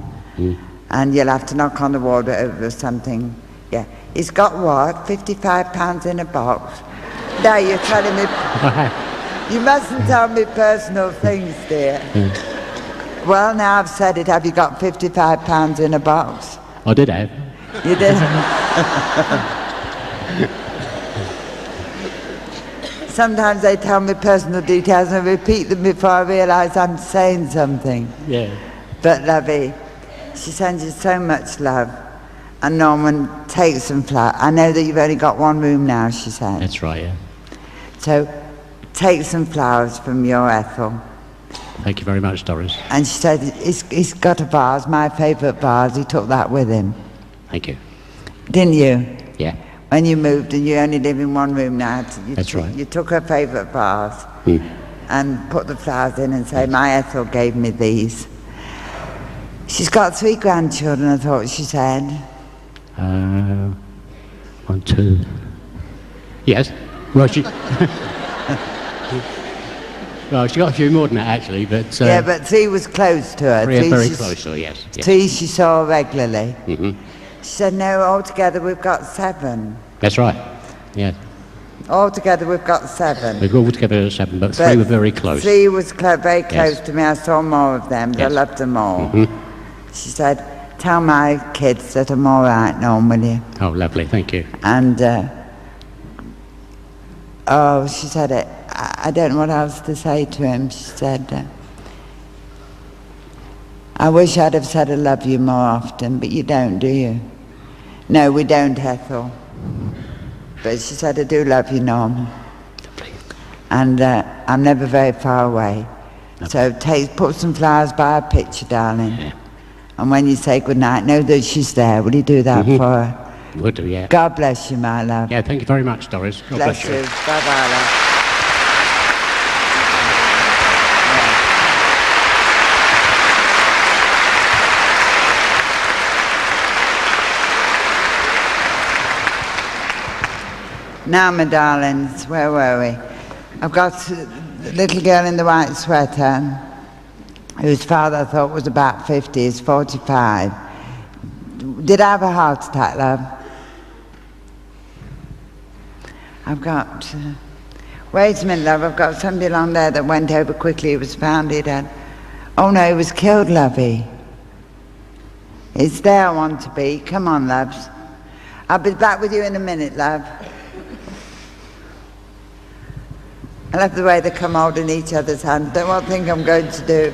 Speaker 2: And you'll have to knock on the wardrobe or something. Yeah. He's got what? £55 in a box? No, you're telling me... You mustn't tell me personal things, dear. Well, now I've said it. Have you got £55 in a box?
Speaker 6: I did have.
Speaker 2: You did? Sometimes they tell me personal details and I repeat them before I realise I'm saying something.
Speaker 6: Yeah.
Speaker 2: But lovey, she sends you so much love. And Norman, take some flowers. I know that you've only got 1 room now, she said.
Speaker 6: That's right. Yeah.
Speaker 2: So take some flowers from your Ethel.
Speaker 6: Thank you very much, Doris.
Speaker 2: And she said, he's got a vase, my favourite vase. He took that with him.
Speaker 6: Thank you.
Speaker 2: Didn't you?
Speaker 6: Yeah.
Speaker 2: When you moved and you only live in 1 room now,
Speaker 6: That's right.
Speaker 2: You took her favourite vase and put the flowers in and say, my Ethel gave me these. She's got 3 grandchildren, I thought she said.
Speaker 6: 1, 2. Yes. Well, she. Well, she got a few more than that actually, but.
Speaker 2: Yeah, but 3 was close to her.
Speaker 6: 3 are very close to her. Yes.
Speaker 2: 3 she saw regularly. She said, no, altogether we've got 7.
Speaker 6: That's right. Yeah.
Speaker 2: Altogether we've got 7.
Speaker 6: We've all together 7, but 3 were very close.
Speaker 2: 3 was very close
Speaker 6: Yes.
Speaker 2: to me. I saw more of them, but I loved them all. She said, tell my kids that I'm all right, Norm, will you?
Speaker 6: Oh, lovely. Thank you.
Speaker 2: And, she said, I don't know what else to say to him. She said, I wish I'd have said I love you more often, but you don't, do you? No, we don't, Ethel. But she said, I do love you, Norm. And I'm never very far away. So put some flowers by her picture, darling.
Speaker 6: Yeah.
Speaker 2: And when you say goodnight, know that she's there. Will you do that for her?
Speaker 6: Would do, yeah.
Speaker 2: God bless you, my love.
Speaker 6: Yeah, thank you very much, Doris. God
Speaker 2: bless you. Bye-bye, love. Now, my darlings, where were we? I've got the little girl in the white sweater, whose father I thought was about 50, is 45. Did I have a heart attack, love? I've got... wait a minute, love, I've got somebody along there that went over quickly. He was found, he'd had... Oh no, he was killed, lovey. It's there I want to be. Come on, loves. I'll be back with you in a minute, love. I love the way they come holding each other's hands. Don't want to think I'm going to do.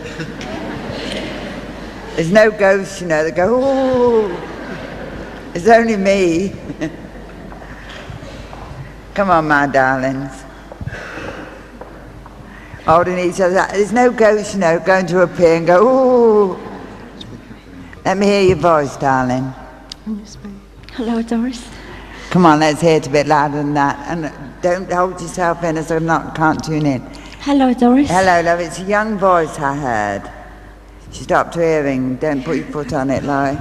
Speaker 2: There's no ghosts, you know, that go, ooh. It's only me. Come on, my darlings. Holding each other. There's no ghost, going to appear and go, ooh. Let me hear your voice, darling.
Speaker 5: Hello, Doris.
Speaker 2: Come on, let's hear it a bit louder than that. And don't hold yourself in as I can't tune in.
Speaker 5: Hello, Doris.
Speaker 2: Hello, love. It's a young voice I heard. She stopped her earring. Don't put your foot on it, Laurie.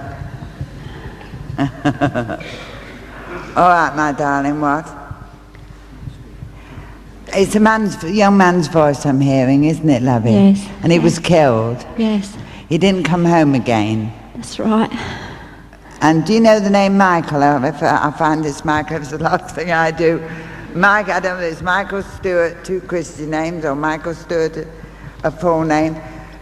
Speaker 2: All right, my darling, what? It's a young man's voice I'm hearing, isn't it, lovey?
Speaker 5: Yes.
Speaker 2: And he was killed.
Speaker 5: Yes,
Speaker 2: He didn't come home again.
Speaker 5: that's right.
Speaker 2: And do you know the name Michael? I find it's Michael. It's the last thing I do. Mike, I don't know if it's Michael Stewart, 2 Christian names, or Michael Stewart, a full name.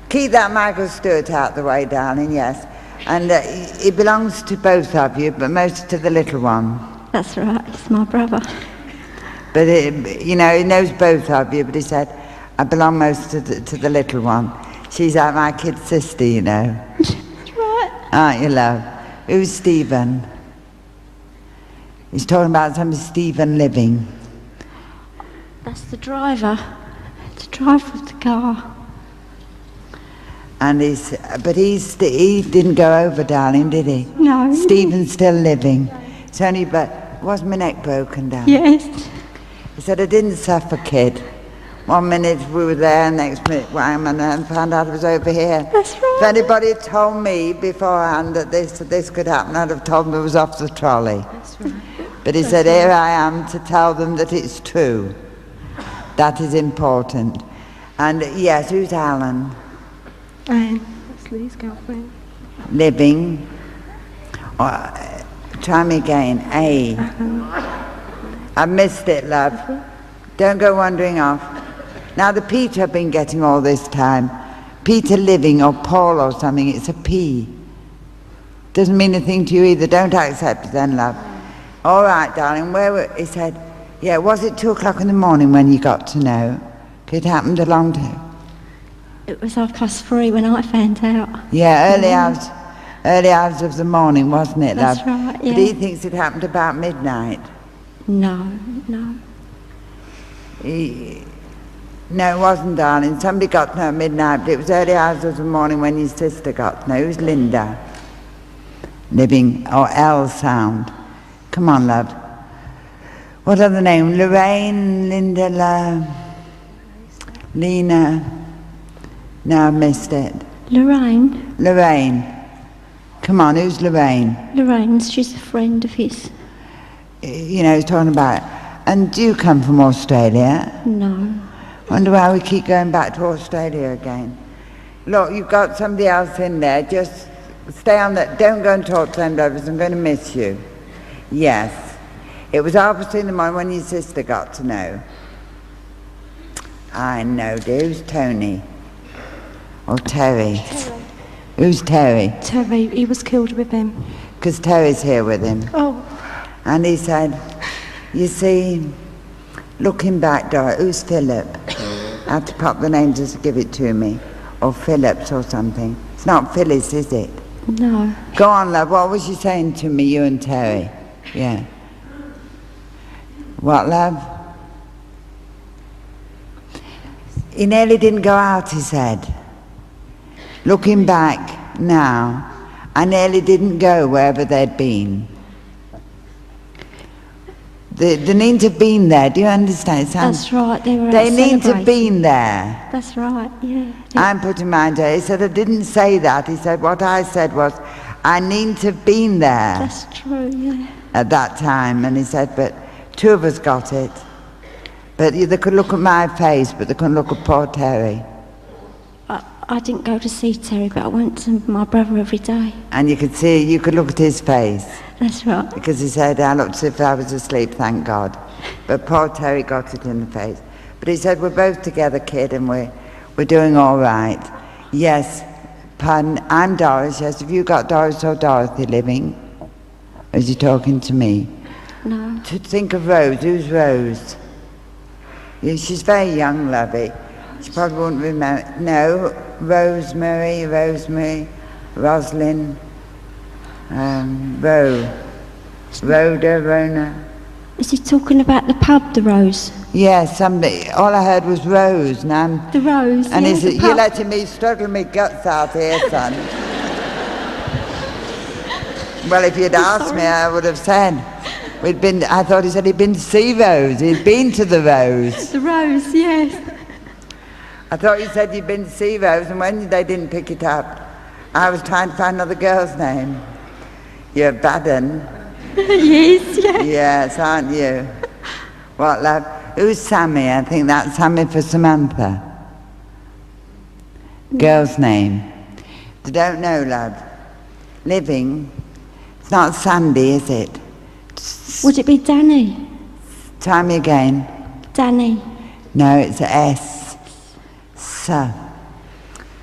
Speaker 2: Keep that Michael Stewart out the way, darling, yes. And it belongs to both of you, but most to the little one.
Speaker 5: That's right. It's my brother.
Speaker 2: But, he knows both of you, but he said, I belong most to the little one. She's like my kid sister,
Speaker 5: That's right.
Speaker 2: Aren't you, love? Who's Stephen? He's talking about some Stephen living.
Speaker 5: That's the driver. The driver of the car.
Speaker 2: And he didn't go over, darling, did he?
Speaker 5: No.
Speaker 2: Stephen's still living. It's only, was my neck broken down?
Speaker 5: Yes.
Speaker 2: He said, I didn't suffer, kid. 1 minute we were there, next minute wham, and found out it was over here.
Speaker 5: That's right.
Speaker 2: If anybody had told me beforehand that this could happen, I'd have told them it was off the trolley.
Speaker 5: That's right.
Speaker 2: But he said, here I am to tell them that it's true. That is important. And yes, who's Alan?
Speaker 3: That's Lee's girlfriend.
Speaker 2: Living. Try me again. A. I missed it, love. Don't go wandering off. Now the Peter I've been getting all this time. Peter living or Paul or something, it's a P. Doesn't mean a thing to you either. Don't accept it then, love. All right, darling, he said, yeah, was it 2 o'clock in the morning when you got to know? It happened a long time.
Speaker 5: It was 3:30 when I found out.
Speaker 2: Yeah, early hours of the morning, wasn't it, love?
Speaker 5: That's right, yeah.
Speaker 2: But he thinks it happened about midnight.
Speaker 5: No.
Speaker 2: No, it wasn't, darling. Somebody got to know at midnight, but it was early hours of the morning when his sister got to know. It was Linda. Living, or L sound. Come on, love. What other name? Lorraine, Linda, Lena. No, I missed it. Lorraine. Come on, who's Lorraine?
Speaker 5: Lorraine's, she's a friend of his.
Speaker 2: He's talking about. And do you come from Australia?
Speaker 5: No.
Speaker 2: Wonder why we keep going back to Australia again. Look, you've got somebody else in there. Just stay on that. Don't go and talk to them lovers. I'm going to miss you. Yes. It was 3:30 in the morning when your sister got to know. I know, dear. Who's Tony? Or Terry? Who's Terry?
Speaker 3: Terry, he was killed with him.
Speaker 2: Because Terry's here with him.
Speaker 3: Oh.
Speaker 2: And he said, you see, looking back, Doris, who's Philip? I had to pop the name just to give it to me. Or Phillips or something. It's not Phyllis, is it?
Speaker 5: No.
Speaker 2: Go on, love. What was you saying to me, you and Terry? Yeah. What, love? He nearly didn't go out, he said. Looking back now, I nearly didn't go wherever they'd been. They need to have been there, do you understand?
Speaker 5: That's right, they were
Speaker 2: They need to have
Speaker 5: celebrating.
Speaker 2: been there.
Speaker 5: That's right, yeah.
Speaker 2: I'm putting mine down. He said, I didn't say that. He said, what I said was, I need to have been there
Speaker 5: That's true, yeah.
Speaker 2: at that time. And he said, but 2 of us got it. But they could look at my face, but they couldn't look at poor Terry.
Speaker 5: I didn't go to see Terry, but I went to my brother every day.
Speaker 2: And you could look at his face.
Speaker 5: That's right.
Speaker 2: Because he said, I looked as if I was asleep, thank God. But poor Terry got it in the face. But he said, we're both together, kid, and we're doing all right. Yes, pardon, I'm Doris, yes. Have you got Doris or Dorothy living? Or is he talking to me?
Speaker 5: No.
Speaker 2: To think of Rose, who's Rose? Yeah, she's very young, lovey. She probably wouldn't remember. No, Rosemary, Roslyn, Rhoda, Rona.
Speaker 5: Is he talking about the pub, the Rose?
Speaker 2: Yes, somebody. All I heard was Rose, and I'm...
Speaker 5: The Rose,
Speaker 2: And
Speaker 5: yeah,
Speaker 2: he
Speaker 5: the
Speaker 2: said,
Speaker 5: pub.
Speaker 2: "You're letting me struggle my guts out here, son." Well, if you'd asked me, I would have said. I thought he said he'd been to see Rose. He'd been to the Rose.
Speaker 5: The Rose, yes.
Speaker 2: I thought you said you'd been to see Rose, and when they didn't pick it up, I was trying to find another girl's name. You're bad 'un.
Speaker 5: Yes, yeah.
Speaker 2: Yes, aren't you? What, love? Who's Sammy? I think that's Sammy for Samantha. Girl's name. They don't know, love. Living. It's not Sandy, is it?
Speaker 5: Would it be Danny?
Speaker 2: Try me again.
Speaker 5: Danny.
Speaker 2: No, it's a S.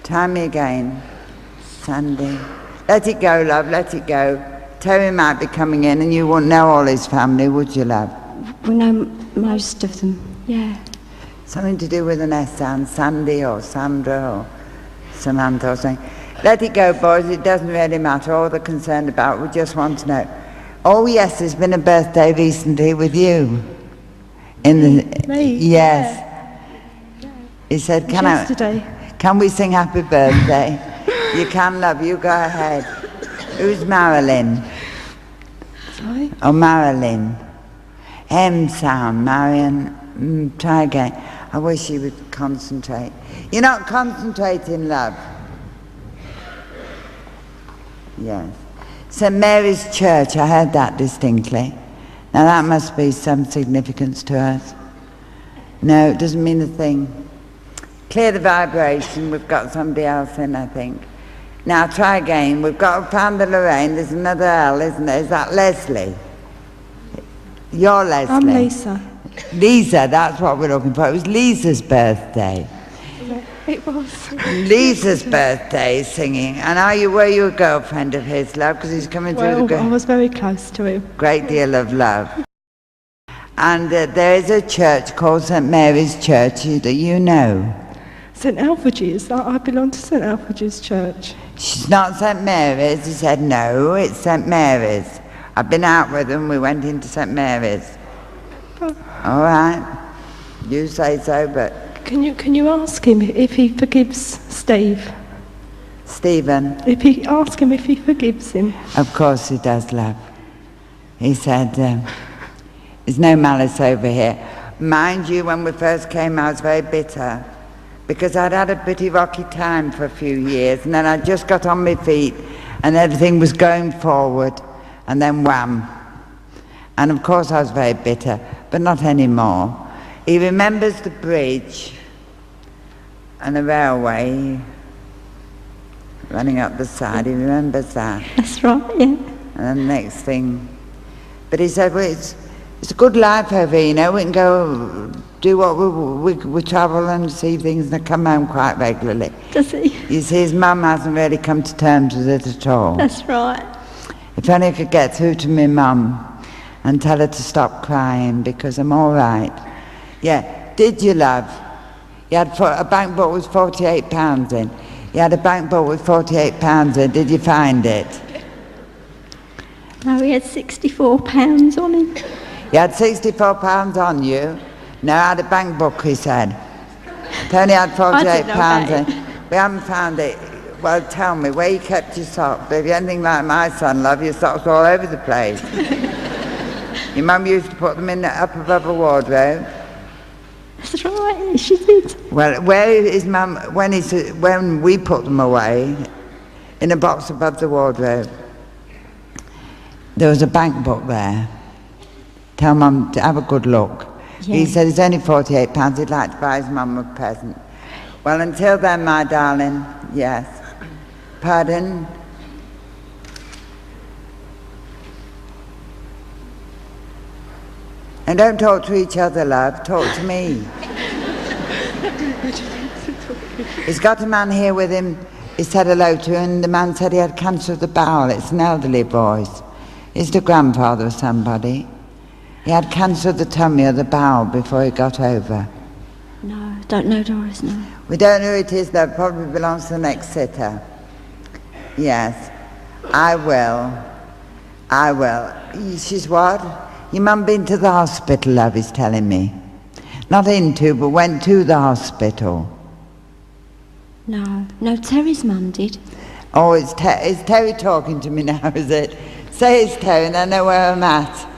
Speaker 2: Try me again. Sandy. Let it go, love, let it go. Terry might be coming in and you wouldn't know all his family, would you, love?
Speaker 5: We know most of them, yeah.
Speaker 2: Something to do with an S sound, Sandy or Sandra or Samantha or something. Let it go, boys, it doesn't really matter. All they're concerned about, we just want to know. Oh yes, there's been a birthday recently with you.
Speaker 3: Me?
Speaker 2: Yes. He said, can we sing happy birthday? You can, love, you go ahead. Who's Marilyn?
Speaker 3: Sorry?
Speaker 2: Oh, Marilyn. M sound, Marion. Try again. I wish you would concentrate. You're not concentrating, love. Yes. St. Mary's Church, I heard that distinctly. Now that must be some significance to us. No, it doesn't mean a thing. Clear the vibration, we've got somebody else in, I think. Now try again, we've found the Lorraine, there's another L, isn't there? Is that Leslie? You're Leslie.
Speaker 3: I'm Lisa.
Speaker 2: Lisa, that's what we're looking for. It was Lisa's birthday.
Speaker 3: It was.
Speaker 2: Lisa's birthday singing. And were you a girlfriend of his, love? Because he's coming through
Speaker 3: Well, I was very close to him.
Speaker 2: great deal of love. And there is a church called St. Mary's Church that you know.
Speaker 3: St Alfred's. I belong to St Alfred's Church.
Speaker 2: She's not St. Mary's. He said, no, it's St. Mary's. I've been out with them, we went into St. Mary's. All right, you say so, but...
Speaker 3: Can you ask him if he forgives Steve?
Speaker 2: Stephen?
Speaker 3: Ask him if he forgives him.
Speaker 2: Of course he does, love. He said, there's no malice over here. Mind you, when we first came, I was very bitter, because I'd had a pretty rocky time for a few years, and then I just got on my feet, and everything was going forward, and then wham. And of course I was very bitter, but not anymore. He remembers the bridge and the railway running up the side. He remembers that.
Speaker 5: That's right, yeah.
Speaker 2: And then the next thing. But he said, well, it's a good life over here, you know. We can go do what we travel and see things and come home quite regularly.
Speaker 5: Does he?
Speaker 2: You see, his mum hasn't really come to terms with it at all.
Speaker 5: That's right.
Speaker 2: If only I could get through to my mum and tell her to stop crying, because I'm all right. Yeah, did you, love? You had a bank book with £48 in. You had a bank book with £48 in. Did you find it?
Speaker 5: No, he had £64 on him.
Speaker 2: You had £64 on you? No, I had a bank book, he said. Tony had £48 in. We haven't found it. Well, tell me, where you kept your socks? If you're anything like my son, love, your socks were all over the place. Your mum used to put them in up above a wardrobe.
Speaker 5: That's right, she did.
Speaker 2: Well, where is mum, when we put them away, in a box above the wardrobe, there was a bank book there. Tell mum to have a good look.
Speaker 5: Yeah.
Speaker 2: He said it's only £48, he'd like to buy his mum a present. Well, until then, my darling, yes. Pardon? And don't talk to each other, love, talk to me. He's got a man here with him, he said hello to him, and the man said he had cancer of the bowel. It's an elderly voice. He's the grandfather of somebody. He had cancer of the tummy or the bowel before he got over.
Speaker 5: No, don't know Doris, no.
Speaker 2: We don't know who it is, though. Probably belongs to the next sitter. Yes, I will. She's what? Your mum been to the hospital, love, he's telling me. Not into, but went to the hospital.
Speaker 5: No, Terry's mum did.
Speaker 2: Oh, is Terry talking to me now, is it? Say it's Terry and I know where I'm at.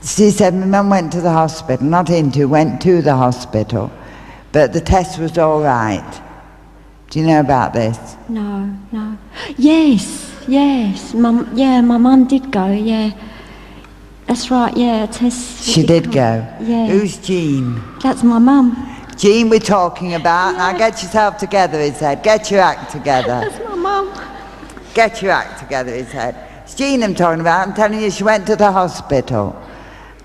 Speaker 2: She said my mum went to the hospital, not into, went to the hospital. But the test was all right. Do you know about this?
Speaker 5: No. Yes. My mum did go, yeah. That's right, yeah, a test.
Speaker 2: She did go?
Speaker 5: Yeah.
Speaker 2: Who's Jean?
Speaker 5: That's my mum.
Speaker 2: Jean we're talking about. Now get yourself together, he said. Get your act together.
Speaker 5: That's my mum.
Speaker 2: Get your act together, he said. It's Jean I'm talking about. I'm telling you, she went to the hospital.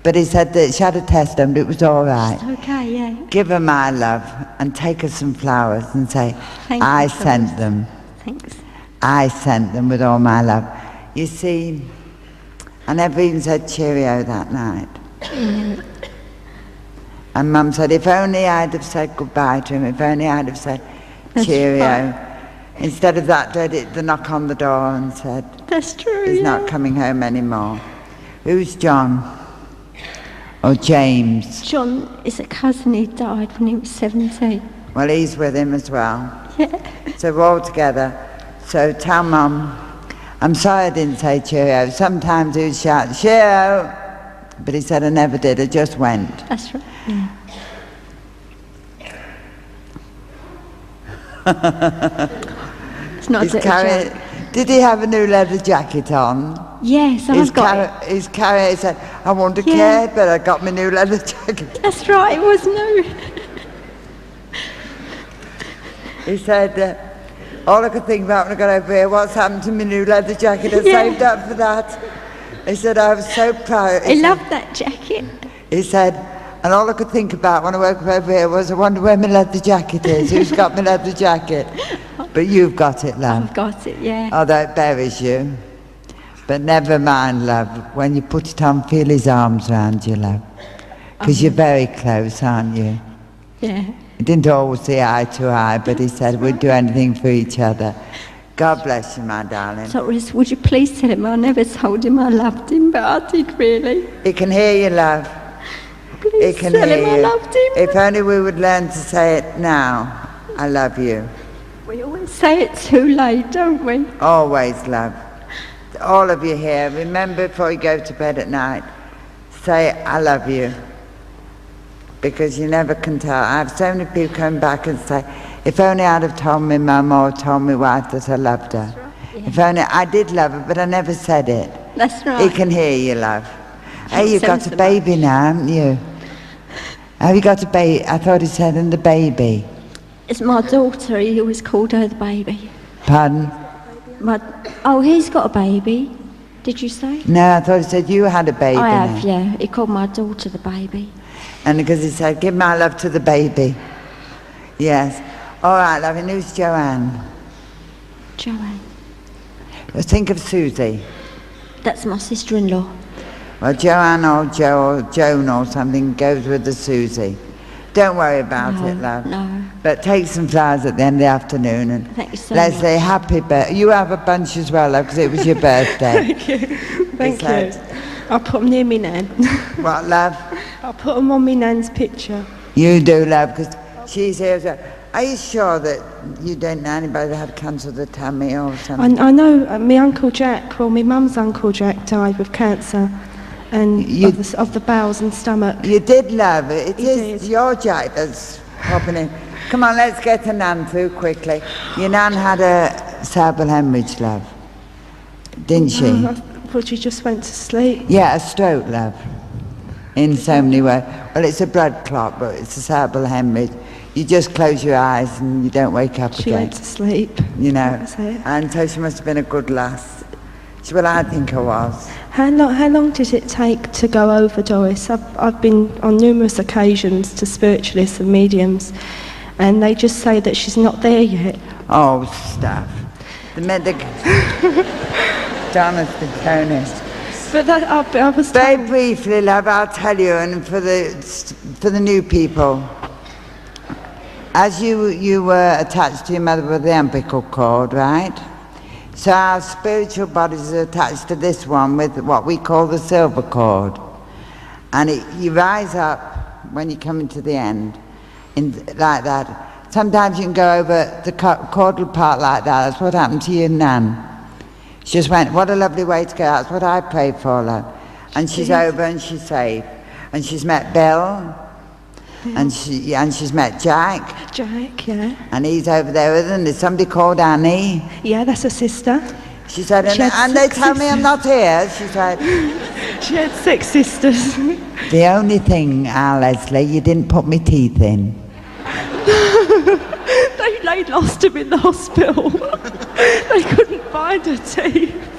Speaker 2: But he said that she had a test done, but it was all right.
Speaker 5: It's okay, yeah.
Speaker 2: Give her my love and take her some flowers and say, I sent them.
Speaker 5: Thanks.
Speaker 2: I sent them with all my love. You see, I never even said cheerio that night. And Mum said, if only I'd have said goodbye to him, if only I'd have said cheerio.
Speaker 5: Right.
Speaker 2: Instead of that, did the knock on the door and said,
Speaker 5: That's true,
Speaker 2: he's not coming home anymore. Who's John? Or James?
Speaker 5: John is a cousin, he died when he was 17.
Speaker 2: Well, he's with him as well.
Speaker 5: Yeah.
Speaker 2: So we're all together. So tell Mum, I'm sorry I didn't say cheerio. Sometimes he would shout, cheerio! But he said I never did, I just went.
Speaker 5: That's right, yeah. It's not a joke.
Speaker 2: Did he have a new leather jacket on?
Speaker 5: Yes, I've got it.
Speaker 2: His carrier, he said, I wouldn't have cared, but I got my new leather jacket.
Speaker 5: That's right, it was new.
Speaker 2: He said, all I could think about when I got over here, what's happened to my new leather jacket? I saved up for that. He said, I was so proud.
Speaker 5: I loved that jacket.
Speaker 2: He said, and all I could think about when I woke up over here was, I wonder where my leather jacket is. Who's got my leather jacket? But you've got it, love.
Speaker 5: I've got it, yeah.
Speaker 2: Although it buries you. But never mind, love. When you put it on, feel his arms around you, love. Because you're very close, aren't you?
Speaker 5: Yeah.
Speaker 2: He didn't always see eye to eye, but he said we'd do anything for each other. God bless you, my darling.
Speaker 5: Doris, would you please tell him I never told him I loved him, but I did really.
Speaker 2: He can hear you, love.
Speaker 5: Please
Speaker 2: He can
Speaker 5: tell
Speaker 2: hear
Speaker 5: him I
Speaker 2: you.
Speaker 5: loved him.
Speaker 2: If only we would learn to say it now. I love you.
Speaker 5: We always say it too late, don't we?
Speaker 2: Always, love. All of you here, remember before you go to bed at night, say, I love you. Because you never can tell. I have so many people come back and say, if only I'd have told my mum or told my wife that I loved her.
Speaker 5: That's right, yeah.
Speaker 2: If only, I did love her, but I never said it.
Speaker 5: That's right.
Speaker 2: He can hear you, love. Hey, you've got a
Speaker 5: Sensible.
Speaker 2: baby now, haven't you? Have you got a baby? I thought he said, and the baby.
Speaker 5: It's my daughter, he always called her the baby.
Speaker 2: Pardon?
Speaker 5: Oh, he's got a baby, did you say?
Speaker 2: No, I thought he said you had a baby
Speaker 5: I
Speaker 2: now.
Speaker 5: have, yeah. He called my daughter the baby.
Speaker 2: And because he said, give my love to the baby. Yes. All right, love, and who's Joanne?
Speaker 5: Joanne.
Speaker 2: Think of Susie.
Speaker 5: That's my sister-in-law.
Speaker 2: Well, Joanne or Joe or Joan or something goes with the Susie. Don't worry about it, love.
Speaker 5: No.
Speaker 2: But take some flowers at the end of the afternoon and
Speaker 5: Thank you so
Speaker 2: let's
Speaker 5: much.
Speaker 2: say happy birthday. You have a bunch as well, love, because it was your birthday.
Speaker 3: Thank you. Thank
Speaker 2: Besides-
Speaker 3: you. I'll put them near me nan.
Speaker 2: What, love?
Speaker 3: I'll put them on me nan's picture.
Speaker 2: You do, love, because she's here as well. Are you sure that you don't know anybody that had cancer of the tummy or something?
Speaker 3: I know my Uncle Jack, well, my mum's Uncle Jack died with cancer and of the bowels and stomach.
Speaker 2: You did, love. It
Speaker 3: He
Speaker 2: is
Speaker 3: did.
Speaker 2: your Jack that's popping in. Come on, let's get to Nan through quickly. Your Nan had a cerebral hemorrhage, love. Didn't she?
Speaker 3: I thought she just went to sleep.
Speaker 2: Yeah, a stroke, love. In so many ways. Well, it's a blood clot, but it's a cerebral hemorrhage. You just close your eyes and you don't wake up
Speaker 3: She
Speaker 2: again.
Speaker 3: went to sleep.
Speaker 2: You know.
Speaker 3: That was it.
Speaker 2: And so she must have been a good lass. Well, I think I was.
Speaker 3: How long did it take to go over, Doris? I've been on numerous occasions to spiritualists and mediums, and they just say that she's not there yet.
Speaker 2: Oh, stuff. The medic. Jonathan Tony.
Speaker 3: But that, I was
Speaker 2: Very
Speaker 3: told,
Speaker 2: briefly, love, I'll tell you, and for the new people. As you were attached to your mother with the umbilical cord, right? So our spiritual bodies are attached to this one with what we call the silver cord. And you rise up when you come into the end, like that. Sometimes you can go over the caudal part like that. That's what happened to your Nan. She just went, what a lovely way to go. That's what I prayed for her. And she's over and she's safe. And she's met Bill. And she's met Jack.
Speaker 3: Jack, yeah.
Speaker 2: And he's over there with her. And there's somebody called Annie.
Speaker 3: Yeah, that's her sister.
Speaker 2: She said,
Speaker 3: She had
Speaker 2: and they
Speaker 3: 6
Speaker 2: tell me I'm not here. She said,
Speaker 3: She had 6 sisters.
Speaker 2: the only thing, Leslie, you didn't put me teeth in.
Speaker 3: They lost him in the hospital. They couldn't find her teeth.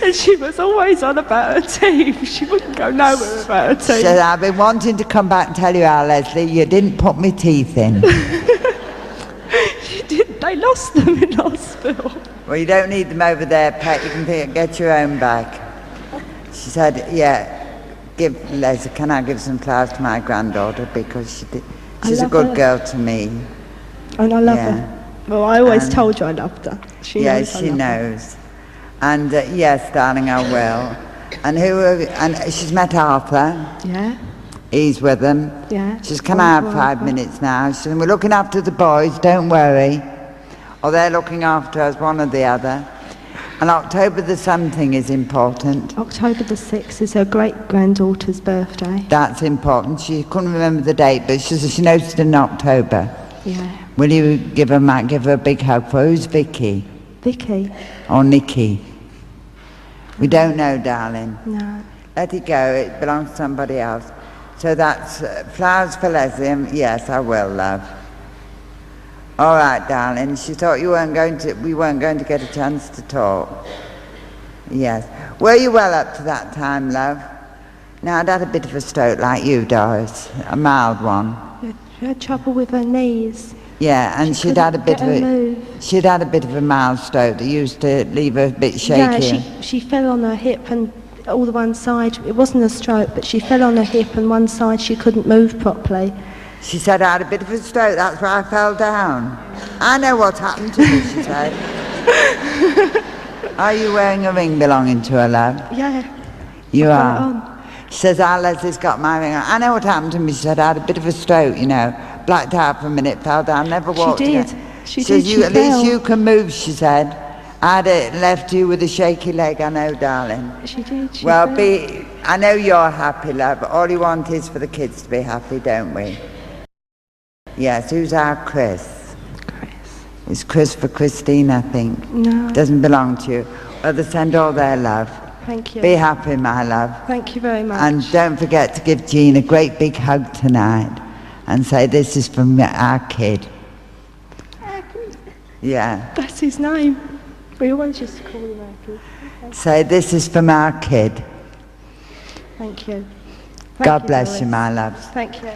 Speaker 3: And she was always on about her teeth. She wouldn't go nowhere about her
Speaker 2: She
Speaker 3: teeth.
Speaker 2: said, I've been wanting to come back and tell you, Leslie, you didn't put me teeth in.
Speaker 3: She didn't. They lost them in hospital.
Speaker 2: Well, you don't need them over there, Pet. You can get your own back. She said, yeah, give Leslie, can I give some flowers to my granddaughter? Because she's a
Speaker 3: love
Speaker 2: good
Speaker 3: her.
Speaker 2: girl to me.
Speaker 3: And I love
Speaker 2: Yeah.
Speaker 3: her. Well, I always told you I loved her. She
Speaker 2: Yeah,
Speaker 3: knows I
Speaker 2: she
Speaker 3: love her.
Speaker 2: knows. And yes, darling, I will. And she's met Arthur.
Speaker 3: Yeah,
Speaker 2: He's with them.
Speaker 3: yeah.
Speaker 2: She says, can I have 5 minutes now? She said, we're looking after the boys, don't worry. Or they're looking after us, one or the other. And October the something is important.
Speaker 3: October the 6th is her great-granddaughter's birthday.
Speaker 2: That's important. She couldn't remember the date, but she says she knows it's in October.
Speaker 3: Yeah.
Speaker 2: Will you give her a big hug for her? Who's Vicky?
Speaker 3: Vicky?
Speaker 2: Or Nikki? We don't know, darling.
Speaker 3: No.
Speaker 2: Let it go, it belongs to somebody else. So that's flowers for Leslie. Yes, I will, love. All right, darling. She thought we weren't going to get a chance to talk. Yes. Were you well up to that time, love? Now, I'd had a bit of a stroke like you, Doris. A mild one.
Speaker 3: She had trouble with her knees.
Speaker 2: Yeah, and she'd had a bit of a mild stroke that used to leave her a bit shaky.
Speaker 3: Yeah, she fell on her hip and all the one side, it wasn't a stroke, but she fell on her hip and one side she couldn't move properly.
Speaker 2: She said, I had a bit of a stroke, that's why I fell down. I know what happened to me, she said. Are you wearing a ring belonging to her, love?
Speaker 3: Yeah.
Speaker 2: You
Speaker 3: I've got
Speaker 2: are?
Speaker 3: it on.
Speaker 2: She says, Leslie's got my ring on. I know what happened to me, she said, I had a bit of a stroke, blacked out for a minute, fell down, never walked
Speaker 3: did.
Speaker 2: again.
Speaker 3: She
Speaker 2: says,
Speaker 3: did, she
Speaker 2: at least
Speaker 3: fell.
Speaker 2: you can move, she said. I'd left you with a shaky leg, I know, darling.
Speaker 3: She did. She
Speaker 2: Well,
Speaker 3: fell.
Speaker 2: I know you're happy, love, but all you want is for the kids to be happy, don't we? Yes, who's our Chris?
Speaker 3: Chris.
Speaker 2: It's Chris for Christine, I think.
Speaker 3: No.
Speaker 2: Doesn't belong to you. Well, they send all their love.
Speaker 3: Thank you.
Speaker 2: Be happy, my love.
Speaker 3: Thank you very much.
Speaker 2: And don't forget to give Jean a great big hug tonight and say this is from our kid. Yeah.
Speaker 3: That's his name. We always used to call him Aggie.
Speaker 2: Say this is from our kid.
Speaker 3: Thank you.
Speaker 2: God bless you, my love.
Speaker 3: Thank you.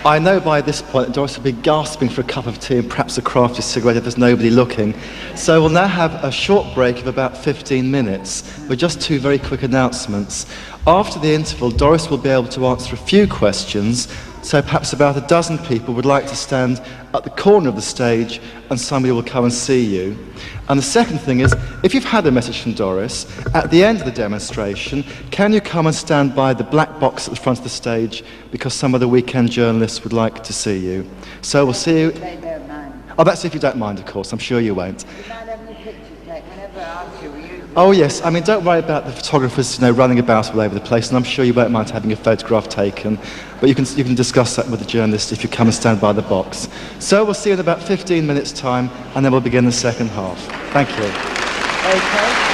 Speaker 1: I know by this point that Doris will be gasping for a cup of tea and perhaps a crafty cigarette if there's nobody looking. So we'll now have a short break of about 15 minutes with just 2 very quick announcements. After the interval, Doris will be able to answer a few questions, so perhaps about a dozen people would like to stand at the corner of the stage and somebody will come and see you. And the second thing is, if you've had a message from Doris, at the end of the demonstration, can you come and stand by the black box at the front of the stage because some of the weekend journalists would like to see you. So we'll see you.
Speaker 2: They don't mind.
Speaker 1: Oh, that's if you don't mind, of course. I'm sure you won't.
Speaker 2: You might have any pictures taken. Whenever I ask you, will you?
Speaker 1: Oh yes, I mean, don't worry about the photographers, running about all over the place, and I'm sure you won't mind having a photograph taken, but you can discuss that with the journalist if you come and stand by the box. So we'll see you in about 15 minutes' time, and then we'll begin the second half. Thank you.
Speaker 2: Okay.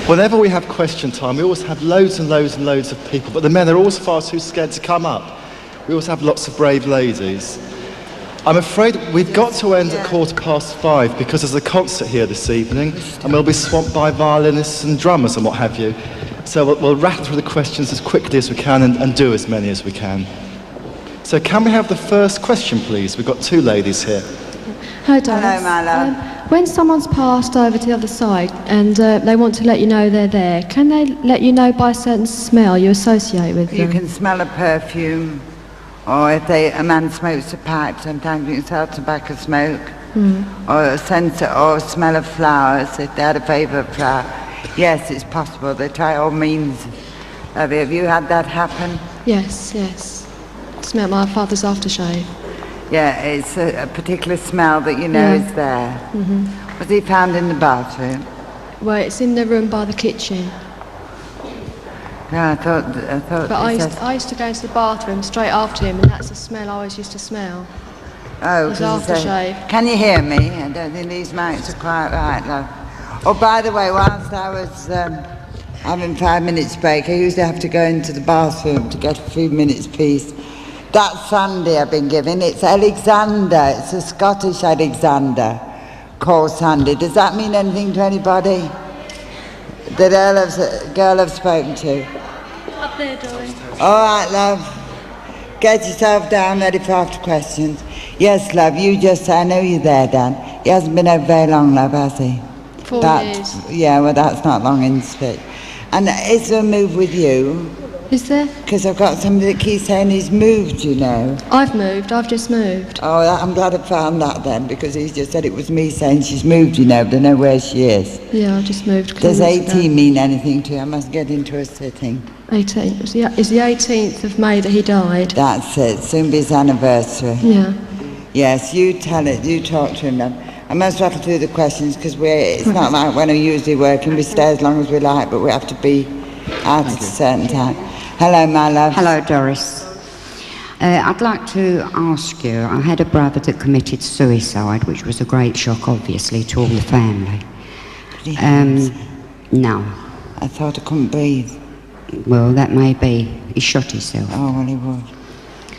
Speaker 1: Whenever we have question time, we always have loads and loads and loads of people, but the men are always far too scared to come up. We always have lots of brave ladies. I'm afraid we've got to end at 5:15 because there's a concert here this evening and we'll be swamped by violinists and drummers and what have you. So we'll rattle through the questions as quickly as we can and do as many as we can. So can we have the first question, please? We've got two ladies here.
Speaker 7: Hi, Doris.
Speaker 2: Hello, my love.
Speaker 7: When someone's passed over to the other side and they want to let you know they're there, can they let you know by a certain smell you associate with them?
Speaker 2: You can smell a perfume, or if a man smokes a pipe, sometimes you can smell tobacco smoke, or a sense or a smell of flowers, if they had a favourite flower. Yes, it's possible. They try all means. Have you had that happen?
Speaker 7: Yes. Smell my father's aftershave.
Speaker 2: Yeah, it's a particular smell that you know is there. Was he found in the bathroom?
Speaker 7: Well, it's in the room by the kitchen.
Speaker 2: No, I thought.
Speaker 7: But I used to go into the bathroom straight after him, and that's the smell I always used to smell.
Speaker 2: Oh,
Speaker 7: His aftershave.
Speaker 2: Can you hear me? I don't think these mics are quite right, love. Oh, by the way, whilst I was having 5 minutes break, I used to have to go into the bathroom to get a few minutes peace. That Sandy I've been given, it's Alexander. It's a Scottish Alexander called Sandy. Does that mean anything to anybody? The girl I've spoken to?
Speaker 5: Up there, Doris.
Speaker 2: All right, love. Get yourself down, ready for after questions. Yes, love, you just say, I know you're there, Dan. He hasn't been over very long, love, has he?
Speaker 7: 4 years.
Speaker 2: Yeah, well, that's not long in spit. And is there a move with you?
Speaker 7: Is there?
Speaker 2: Because I've got somebody that keeps saying he's moved, you know.
Speaker 7: I've just moved.
Speaker 2: Oh, I'm glad I found that then, because he's just said it was me saying she's moved, you know, but I know where she is.
Speaker 7: Yeah, I've just moved.
Speaker 2: Does 18 mean anything to you? I must get into a sitting.
Speaker 7: 18. It's the 18th of May that he died.
Speaker 2: That's it, soon be his anniversary.
Speaker 7: Yeah.
Speaker 2: Yes, you tell it, you talk to him then. I must rattle through the questions because it's not like when I'm usually working, we stay as long as we like, but we have to be out at a certain time. Hello, my love.
Speaker 8: Hello, Doris. I'd like to ask you, I had a brother that committed suicide, which was a great shock, obviously, to all the family. No.
Speaker 2: I thought I couldn't breathe.
Speaker 8: Well, that may be. He shot himself.
Speaker 2: Oh, well, he would.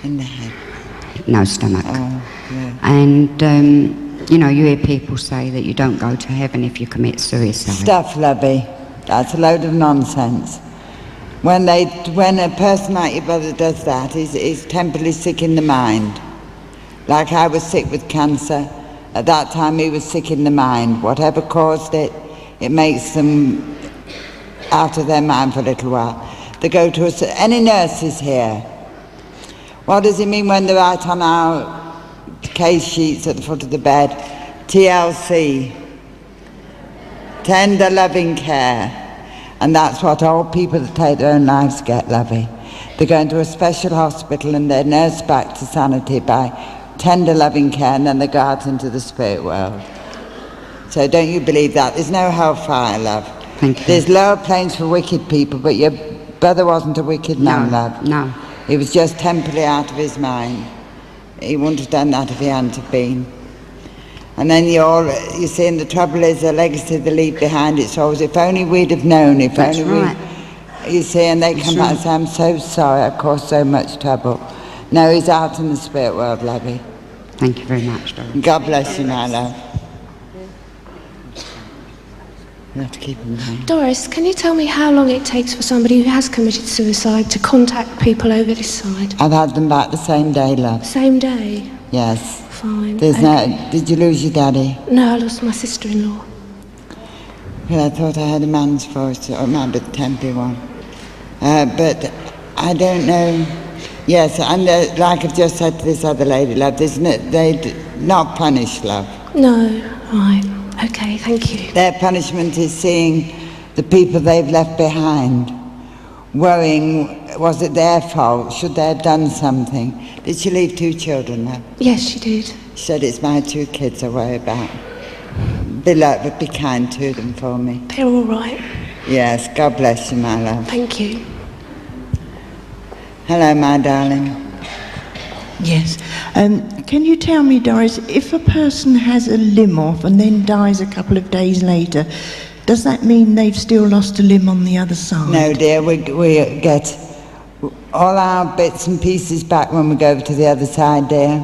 Speaker 2: In the head.
Speaker 8: No stomach.
Speaker 2: Oh, yeah.
Speaker 8: And, you know, you hear people say that you don't go to heaven if you commit suicide.
Speaker 2: Stuff, lovey. That's a load of nonsense. When a person like your brother does that, he's temporarily sick in the mind. Like I was sick with cancer. At that time, he was sick in the mind. Whatever caused it, it makes them out of their mind for a little while. They go to any nurses here. What does it mean when they write on our case sheets at the foot of the bed? TLC. Tender loving care. And that's what all people that take their own lives get, lovey. They go into a special hospital and they're nursed back to sanity by tender loving care, and then they go out into the spirit world. So don't you believe that? There's no hellfire, love.
Speaker 8: Thank you.
Speaker 2: There's lower planes for wicked people, but your brother wasn't a wicked man, love.
Speaker 8: No.
Speaker 2: He was just temporarily out of his mind. He wouldn't have done that if he hadn't have been. And then you see, and the trouble is the legacy they leave behind. It's always, if only we'd have known, if
Speaker 8: That's
Speaker 2: only
Speaker 8: right.
Speaker 2: you see, and they come back and say, I'm so sorry, I caused so much trouble. No, he's out in the spirit world, lovey.
Speaker 8: Thank you very much, Doris.
Speaker 2: God bless you, my love. You have to keep him down.
Speaker 3: Doris, can you tell me how long it takes for somebody who has committed suicide to contact people over this side?
Speaker 2: I've had them back the same day, love.
Speaker 3: Same day?
Speaker 2: Yes.
Speaker 3: Fine.
Speaker 2: There's
Speaker 3: okay.
Speaker 2: Did you lose your daddy?
Speaker 3: No, I lost my sister-in-law.
Speaker 2: Well, I thought I had a man's voice, or it might be the temporary one. But I don't know. Yes, and like I've just said to this other lady, love, they're not punished, love.
Speaker 3: No, right. Okay, thank you.
Speaker 2: Their punishment is seeing the people they've left behind, worrying, was it their fault? Should they have done something? Did she leave 2 children, love?
Speaker 3: Yes, she did.
Speaker 2: She said, it's my 2 kids I worry about. Be kind to them for me.
Speaker 3: They're all right.
Speaker 2: Yes, God bless you, my love.
Speaker 3: Thank you.
Speaker 2: Hello, my darling.
Speaker 9: Yes. Can you tell me, Doris, if a person has a limb off and then dies a couple of days later, does that mean they've still lost a limb on the other side?
Speaker 2: No, dear, we get all our bits and pieces back when we go over to the other side, dear.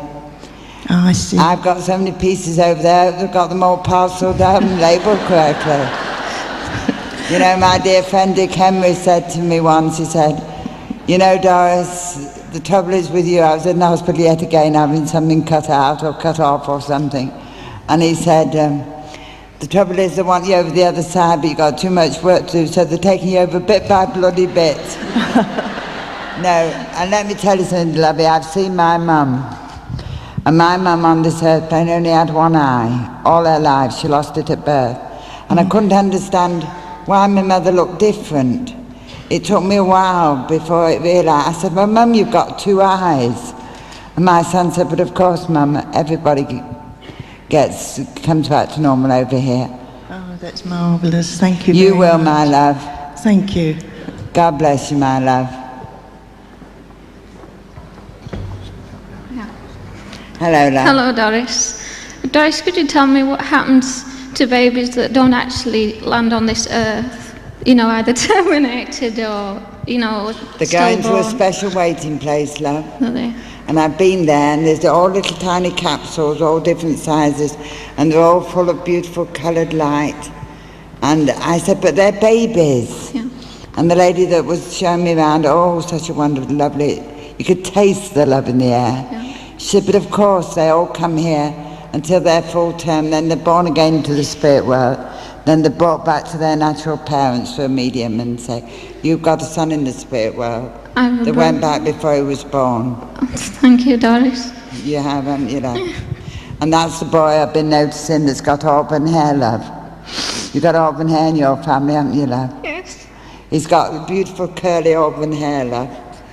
Speaker 9: Oh, I see.
Speaker 2: I've got so many pieces over there, I've got them all parcelled out and labelled correctly. You know, my dear friend Dick Henry said to me once, he said, you know, Doris, the trouble is with you, I was in the hospital yet again having something cut out or cut off or something. And he said, the trouble is they want you over the other side, but you've got too much work to do, so they're taking you over bit by bloody bit. No, and let me tell you something, lovey, I've seen my mum. And my mum on this earth plane only had one eye. All her life, she lost it at birth. And I couldn't understand why my mother looked different. It took me a while before I realised. I said, well, Mum, you've got two eyes. And my son said, but of course, Mum, everybody comes back to normal over here.
Speaker 9: Oh, that's marvellous. Thank you
Speaker 2: You
Speaker 9: very
Speaker 2: will,
Speaker 9: much.
Speaker 2: my love.
Speaker 9: Thank you.
Speaker 2: God bless you, my love. Hello, love.
Speaker 10: Hello, Doris. Doris, could you tell me what happens to babies that don't actually land on this earth? You know, either terminated or, you know,
Speaker 2: They're going to a
Speaker 10: stillborn.
Speaker 2: special waiting place, love.
Speaker 10: Are they?
Speaker 2: And I've been there, and there's all little tiny capsules, all different sizes, and they're all full of beautiful coloured light. And I said, but they're babies.
Speaker 10: Yeah.
Speaker 2: And the lady that was showing me around, oh, such a wonderful, lovely, you could taste the love in the air.
Speaker 10: Yeah.
Speaker 2: She said, but of course, they all come here until they're full term, then they're born again into the spirit world, then they're brought back to their natural parents for a medium and say, you've got a son in the spirit world. They went back before he was born.
Speaker 10: Thank you, Doris.
Speaker 2: You have, haven't you, love? And that's the boy I've been noticing that's got auburn hair, love. You've got auburn hair in your family, haven't you, love?
Speaker 10: Yes.
Speaker 2: He's got beautiful curly auburn hair, love.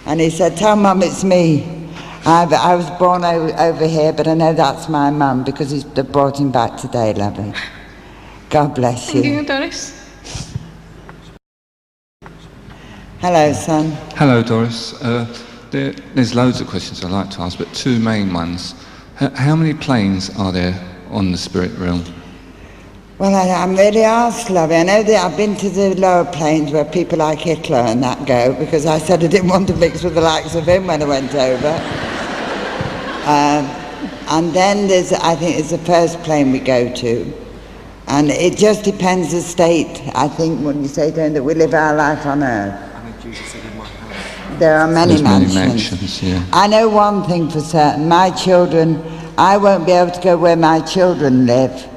Speaker 2: And he said, tell Mum it's me. I was born over here, but I know that's my mum because they brought him back today, lovey. God bless you.
Speaker 10: Thank you, Doris.
Speaker 2: Hello, son.
Speaker 11: Hello, Doris. There's loads of questions I'd like to ask, but two main ones. How many planes are there on the spirit realm?
Speaker 2: Well, I'm really asked, lovey. I know that I've been to the lower planes where people like Hitler and that go, because I said I didn't want to mix with the likes of him when I went over. And then I think it's the first plane we go to. And it just depends the state, I think, when you say to him that we live our life on earth. There are many mansions.
Speaker 11: Yeah.
Speaker 2: I know one thing for certain, my children, I won't be able to go where my children live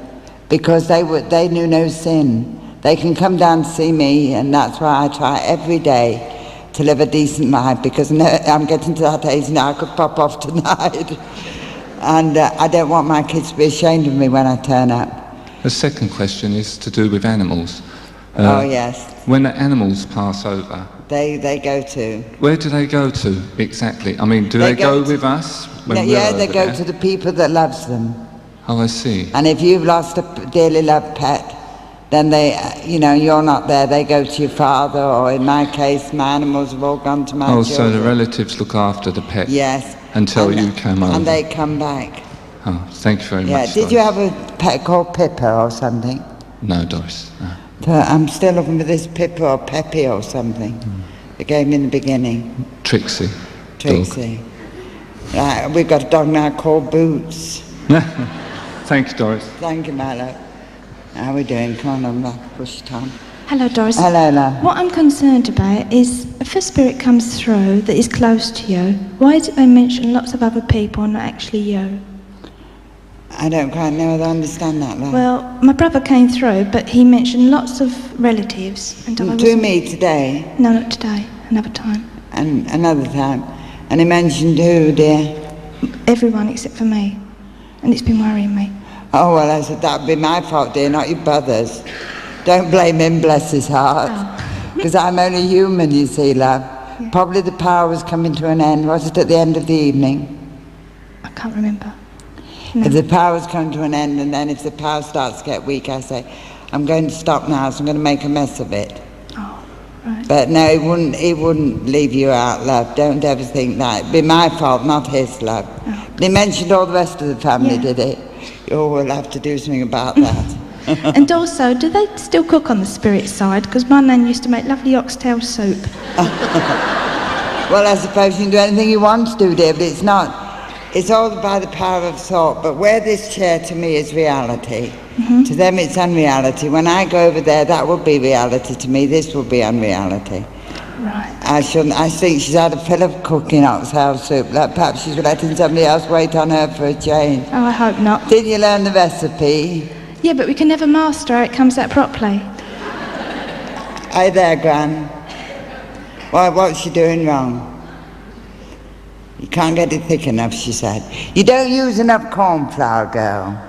Speaker 2: because they knew no sin. They can come down to see me, and that's why I try every day to live a decent life, because I'm getting to that age now I could pop off tonight. And I don't want my kids to be ashamed of me when I turn up.
Speaker 11: The second question is to do with animals.
Speaker 2: Oh, yes.
Speaker 11: When the animals pass over,
Speaker 2: They go to.
Speaker 11: where do they go to exactly? I mean, do they go with us when we're
Speaker 2: Yeah, they
Speaker 11: over
Speaker 2: go
Speaker 11: there?
Speaker 2: to the people that loves them.
Speaker 11: Oh, I see.
Speaker 2: And if you've lost a dearly loved pet, then you're not there, they go to your father, or in my case, my animals have all gone to my children.
Speaker 11: So the relatives look after the pet
Speaker 2: Yes.
Speaker 11: until you come over.
Speaker 2: And they come back.
Speaker 11: Oh, thank you very
Speaker 2: Yeah,
Speaker 11: much,
Speaker 2: did you
Speaker 11: Doris.
Speaker 2: have a pet called Pippa or something?
Speaker 11: No, Doris. No.
Speaker 2: But I'm still looking for this Pippa or Peppy or something. They gave me in the beginning.
Speaker 11: Trixie.
Speaker 2: Trixie. Right, we've got a dog now called Boots.
Speaker 11: Thank you, Doris.
Speaker 2: Thank you, my love. How are we doing? Come on, love. Push it on.
Speaker 3: Hello, Doris.
Speaker 2: Hello, love.
Speaker 3: What I'm concerned about is if a spirit comes through that is close to you, why is it they mention lots of other people and not actually you?
Speaker 2: I don't quite know whether I understand that, love.
Speaker 3: Well, my brother came through, but he mentioned lots of relatives. And I
Speaker 2: To
Speaker 3: wasn't-
Speaker 2: me today,
Speaker 3: No, not today. Another time.
Speaker 2: and another time. And he mentioned who, dear?
Speaker 3: Everyone except for me. And it's been worrying me.
Speaker 2: Oh, well, I said, that'd be my fault, dear, not your brother's. Don't blame him, bless his heart. Because I'm only human, you see, love.
Speaker 3: Yeah.
Speaker 2: Probably the power was coming to an end. Was it at the end of the evening?
Speaker 3: I can't remember. No.
Speaker 2: If the power's come to an end, and then if the power starts to get weak, I say, I'm going to stop now, so I'm going to make a mess of it.
Speaker 3: Oh, right.
Speaker 2: But no, he wouldn't leave you out, love. Don't ever think that. It'd be my fault, not his, love.
Speaker 3: Oh.
Speaker 2: He mentioned all the rest of the family,
Speaker 3: Yeah.
Speaker 2: did he? Oh, we'll have to do something about that.
Speaker 3: And also, do they still cook on the spirit side? Because my nan used to make lovely oxtail soup.
Speaker 2: Well, I suppose you can do anything you want to do, dear, but it's not. it's all by the power of thought, but where this chair to me is reality, to them it's unreality. When I go over there, that will be reality to me, this will be unreality.
Speaker 3: Right.
Speaker 2: I think she's had a fill of cooking oxtail soup, that perhaps she's letting somebody else wait on her for a change.
Speaker 3: Oh, I hope not.
Speaker 2: Didn't you learn the recipe?
Speaker 3: Yeah, but we can never master how it comes out properly.
Speaker 2: Hey there, Gran. What's she doing wrong? You can't get it thick enough, she said. You don't use enough corn flour, girl.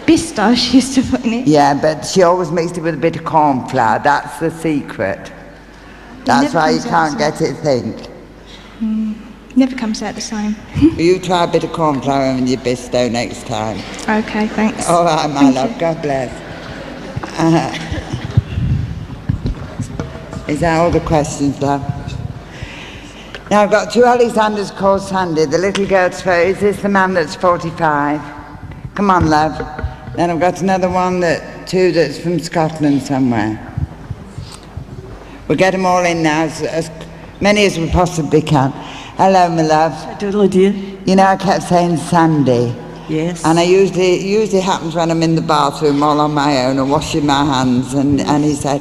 Speaker 3: Bisto, she used to put in it.
Speaker 2: Yeah, but she always mixed it with a bit of corn flour. That's the secret. That's why you can't get it thick.
Speaker 3: Never comes out the same.
Speaker 2: You try a bit of corn flour in your bisto next time.
Speaker 3: Okay, thanks.
Speaker 2: All right, my love. God bless. Is that all the questions, love? Now I've got two Alexanders called Sandy. The little girl's is this the man that's 45? Come on, love. Then I've got another one, two that's from Scotland somewhere. We'll get them all in now, as many as we possibly can. Hello, my love.
Speaker 12: Hello, dear.
Speaker 2: You know, I kept saying Sandy.
Speaker 12: Yes.
Speaker 2: And it usually happens when I'm in the bathroom all on my own and washing my hands. And he said,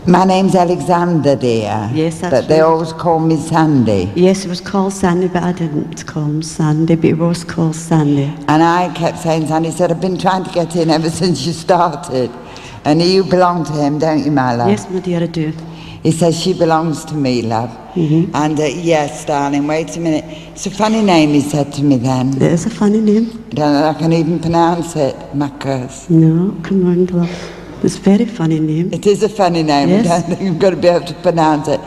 Speaker 2: my name's Alexander, dear.
Speaker 12: Yes, that's
Speaker 2: but they
Speaker 12: right.
Speaker 2: always call me Sandy.
Speaker 12: Yes, it was called Sandy, but I didn't call him Sandy, but it was called Sandy.
Speaker 2: And I kept saying Sandy. He said, I've been trying to get in ever since you started. And you belong to him, don't you, my love?
Speaker 12: Yes, my dear, I do.
Speaker 2: He says, she belongs to me, love.
Speaker 12: Mm-hmm.
Speaker 2: And yes, darling, wait a minute. It's a funny name, he said to me then.
Speaker 12: It is a funny name.
Speaker 2: I don't know if I can even pronounce it, Macus.
Speaker 12: No, come on, love. It's a very funny name.
Speaker 2: It is a funny name.
Speaker 12: Yes.
Speaker 2: I don't think I'm going to be able to pronounce it.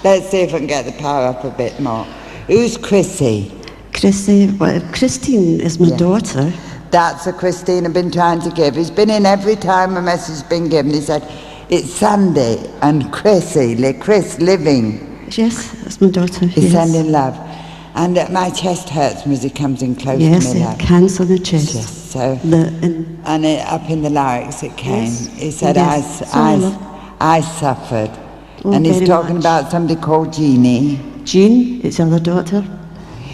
Speaker 2: Let's see if I can get the power up a bit more. Who's Chrissy?
Speaker 12: Christine is my daughter.
Speaker 2: That's the Christine I've been trying to give. He's been in every time a message has been given. He said, it's Sandy and Chrissy, Chris living.
Speaker 12: Yes, that's my daughter.
Speaker 2: He's
Speaker 12: yes.
Speaker 2: sending love. And my chest hurts as he comes in close
Speaker 12: yes,
Speaker 2: to me. Yes,
Speaker 12: cancer in the chest.
Speaker 2: So, and up in the larynx it came.
Speaker 12: Yes.
Speaker 2: He said,
Speaker 12: Yes.
Speaker 2: I suffered.
Speaker 12: Oh,
Speaker 2: and he's
Speaker 12: very
Speaker 2: talking
Speaker 12: much.
Speaker 2: about somebody called Jeannie.
Speaker 12: Jean, it's our daughter.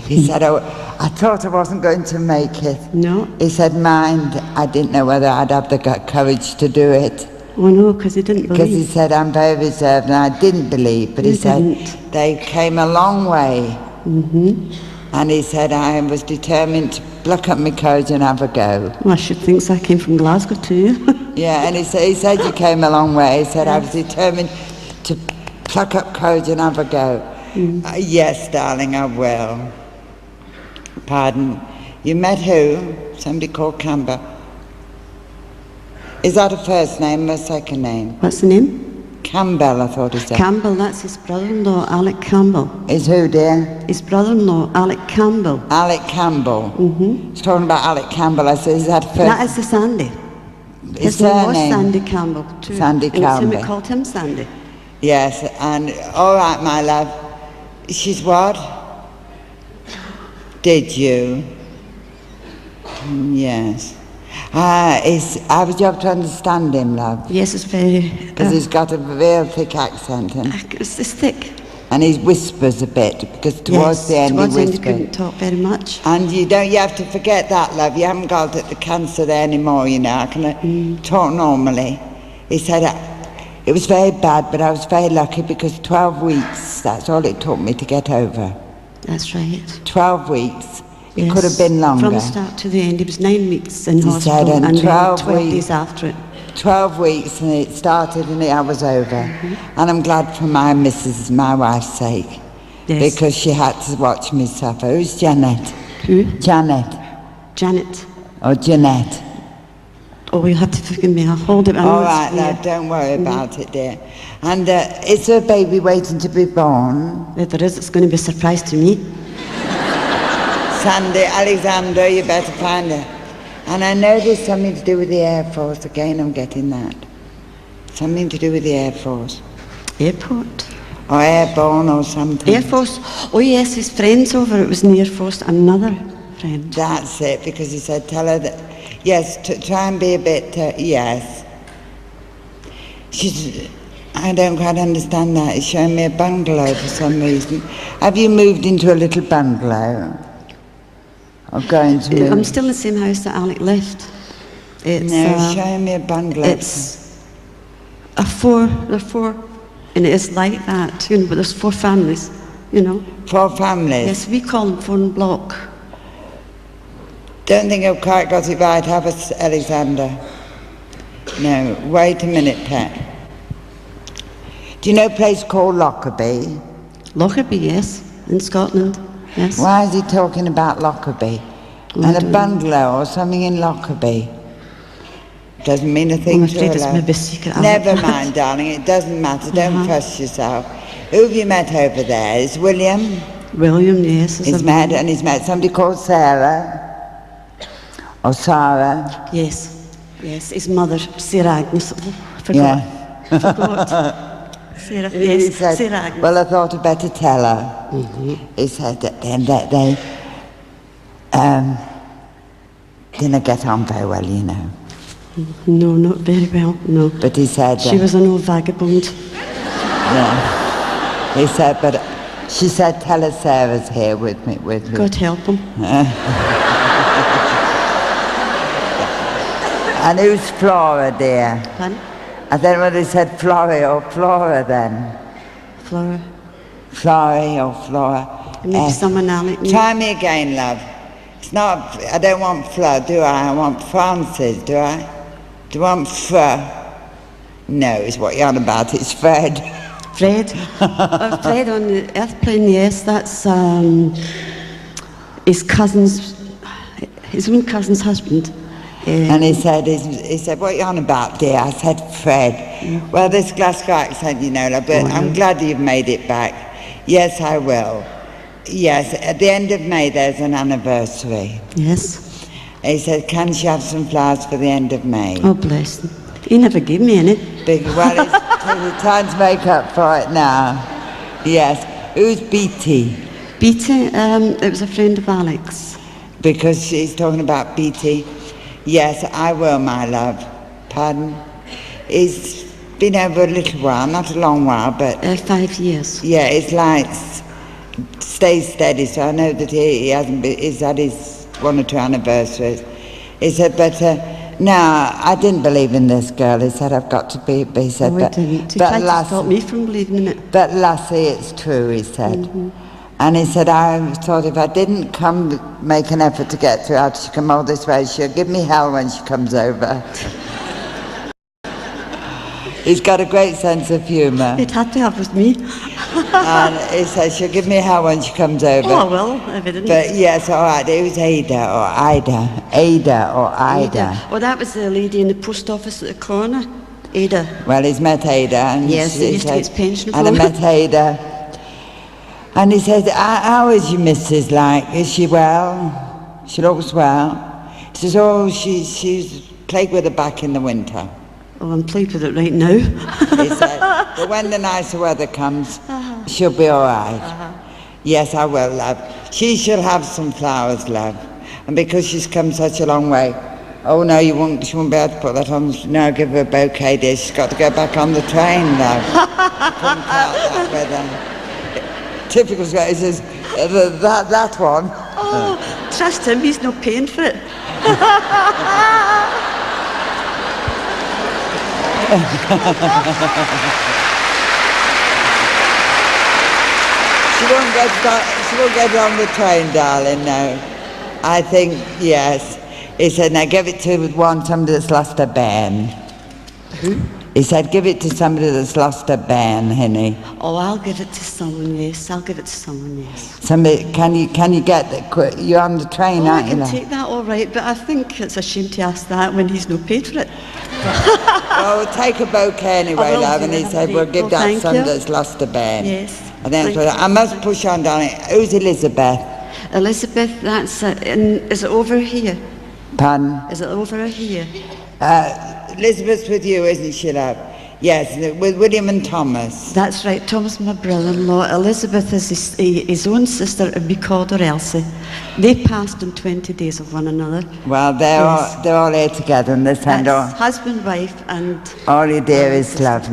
Speaker 2: He said, oh, I thought I wasn't going to make it.
Speaker 12: No.
Speaker 2: He said, mind, I didn't know whether I'd have the courage to do it.
Speaker 12: Oh no, because he didn't believe.
Speaker 2: Because he said, I'm very reserved, and I didn't believe. But he said,
Speaker 12: didn't.
Speaker 2: they came a long way.
Speaker 12: Mm-hmm.
Speaker 2: And he said, I was determined to pluck up my courage and have a go.
Speaker 12: Well, I should think so. I came from Glasgow too.
Speaker 2: Yeah, and he said you came a long way. He said, I was determined to pluck up courage and have a go. Yes, darling, I will. Pardon. You met who? Somebody called Campbell. Is that a first name or a second name?
Speaker 12: What's the name?
Speaker 2: Campbell, I thought he said.
Speaker 12: Campbell, that's his brother-in-law, Alec Campbell.
Speaker 2: Is who, dear?
Speaker 12: His brother-in-law, Alec Campbell.
Speaker 2: Alec Campbell.
Speaker 12: Mm-hmm.
Speaker 2: He's talking about Alec Campbell. I said, is that first?
Speaker 12: That is the Sandy. His name was Sandy Campbell too.
Speaker 2: Sandy
Speaker 12: And so
Speaker 2: Campbell.
Speaker 12: we called him Sandy.
Speaker 2: Yes, and all right, my love. She's what? Did you? Yes. How would you have to understand him, love?
Speaker 12: Yes, it's very...
Speaker 2: Because he's got a real thick accent. And
Speaker 12: it's thick.
Speaker 2: And he whispers a bit, because towards the end he whispers.
Speaker 12: He couldn't talk very much.
Speaker 2: And you have to forget that, love. You haven't got the cancer there anymore, you know. I can talk normally. He said, it was very bad, but I was very lucky because 12 weeks, that's all it took me to get over.
Speaker 12: That's right.
Speaker 2: 12 weeks. It
Speaker 12: Yes.
Speaker 2: could have been longer.
Speaker 12: From the start to the end, it was 9 weeks in
Speaker 2: He
Speaker 12: hospital
Speaker 2: said,
Speaker 12: and
Speaker 2: 12
Speaker 12: then 12
Speaker 2: weeks.
Speaker 12: days after it.
Speaker 2: 12 weeks and it started and I was over. And I'm glad for my missus, my wife's sake.
Speaker 12: Yes.
Speaker 2: Because she had to watch me suffer. Who's Janet?
Speaker 12: Who?
Speaker 2: Janet.
Speaker 12: Janet.
Speaker 2: Or Jeanette.
Speaker 12: Oh, you have to forgive me. I'll hold it.
Speaker 2: All right, love, don't worry about it, dear. And is there a baby waiting to be born?
Speaker 12: If there is, it's going to be a surprise to me.
Speaker 2: Sandy, Alexander, you better find her. And I know there's something to do with the Air Force. Again, I'm getting that. Something to do with the Air Force.
Speaker 12: Airport.
Speaker 2: Or airborne or something.
Speaker 12: Air Force. Oh yes, his friend's over. It was in the Air Force. Another friend.
Speaker 2: That's it, because he said, tell her that, yes, try and be a bit, yes. I don't quite understand that. He's showing me a bungalow for some reason. Have you moved into a little bungalow? Or going to move?
Speaker 12: I'm still in the same house that Alec left. It's,
Speaker 2: no, show me a bungalow.
Speaker 12: It's there are four, and it is like that, you know, but there's 4 families, you know.
Speaker 2: 4 families?
Speaker 12: Yes, we call them 4 block.
Speaker 2: Don't think I've quite got it right, have I, Alexander? No, wait a minute, Pat. Do you know a place called Lockerbie?
Speaker 12: Lockerbie, yes, in Scotland, yes.
Speaker 2: Why is he talking about Lockerbie? And a bungalow or something in Lockerbie? Doesn't mean a thing to her.
Speaker 12: It's maybe secret.
Speaker 2: Never mind, darling, it doesn't matter, don't fuss yourself. Who have you met over there? Is William?
Speaker 12: William, yes.
Speaker 2: He's met somebody called Sarah? Or Sarah?
Speaker 12: Yes, yes, his mother, Sarah Agnes. Forgot. Sarah, yes,
Speaker 2: said,
Speaker 12: Sarah Agnes.
Speaker 2: well, I thought I'd better tell her. He said that then that they didn't get on very well, you know.
Speaker 12: No, not very well, no.
Speaker 2: But he said...
Speaker 12: she was an old vagabond.
Speaker 2: Yeah. He said, but she said, tell her Sarah's here with me.
Speaker 12: God help him.
Speaker 2: And who's Flora, dear?
Speaker 12: Pardon?
Speaker 2: I don't know whether he said Florrie or Flora then.
Speaker 12: Flora.
Speaker 2: Flory or Flora.
Speaker 12: Maybe someone Alec knew.
Speaker 2: Try me again, love. It's not, I don't want Flo, do I? I want Francis, do I? Do you want Fro? No, it's what you're on about, it's Fred.
Speaker 12: Fred? Fred on the airplane, yes, that's his own cousin's husband.
Speaker 2: And he said, what are you on about, dear? I said, Fred. Well, this Glasgow accent, you know, but I'm glad you've made it back. Yes, I will. Yes, at the end of May, there's an anniversary.
Speaker 12: Yes.
Speaker 2: He said, can she have some flowers for the end of May?
Speaker 12: Oh, bless him. He never gave me any.
Speaker 2: Well, it's time to make up for it now. Yes. Who's BT?
Speaker 12: BT, it was a friend of Alex.
Speaker 2: Because she's talking about BT. Yes, I will, my love. Pardon? He's been over a little while, not a long while, but...
Speaker 12: 5 years.
Speaker 2: Yeah, it's like stay steady, so I know that he hasn't been, he's had his 1 or 2 anniversaries. He said, but no, I didn't believe in this girl. He said, I've got to be, he said,
Speaker 12: but
Speaker 2: didn't.
Speaker 12: He tried to stop me from believing in it.
Speaker 2: But Lassie, it's true, he said. And he said, I thought if I didn't come make an effort to get to her, she'd come all this way, she'll give me hell when she comes over. He's got a great sense of humour.
Speaker 12: It had to have with me.
Speaker 2: And he says she'll give me hell when she comes over.
Speaker 12: Oh, well, if it didn't.
Speaker 2: But yes, all right, it was Ada or Ida. Ada or Ida.
Speaker 12: Oh, that was the lady in the post office at the corner. Ada.
Speaker 2: Well, he's met Ada. And
Speaker 12: yes, he used to get his pension from
Speaker 2: And I met Ada. And he says, how is your missus like? Is she well? She looks well. He says, oh, she's plagued with a back in the winter.
Speaker 12: Oh, I'm plagued with it right now.
Speaker 2: He said, but when the nicer weather comes, she'll be all right. Yes, I will, love. She shall have some flowers, love. And because she's come such a long way, oh no, she won't be able to put that on. No, give her a bouquet, dear. She's got to go back on the train, love. Couldn't part that weather. Typical Scot, he says, that one.
Speaker 12: Oh, trust him, he's not paying for it.
Speaker 2: She won't get on the train, darling, no. I think, yes. He said, now give it to somebody that's lost a bairn.
Speaker 12: Who?
Speaker 2: He said, give it to somebody that's lost a bairn, Hinny.
Speaker 12: Oh, I'll give it to someone, yes. I'll give it to someone, yes.
Speaker 2: Somebody, can you get that? You're on the train, aren't you?
Speaker 12: I can take that all right, but I think it's a shame to ask that when he's not paid for it.
Speaker 2: Well, we'll take a bouquet anyway, love, and he said, we'll give that son that's lost a bairn.
Speaker 12: Yes.
Speaker 2: And then I must push on, darling. Who's Elizabeth?
Speaker 12: Elizabeth, that's, is it over here?
Speaker 2: Pardon?
Speaker 12: Is it over here?
Speaker 2: Elizabeth's with you, isn't she, love? Yes, with William and Thomas.
Speaker 12: That's right, Thomas, my brother-in-law. Elizabeth is his own sister, and we called her Elsie. They passed in 20 days of one another.
Speaker 2: Well, they're all here together, and they send all...
Speaker 12: husband, wife, and...
Speaker 2: All your dearest love.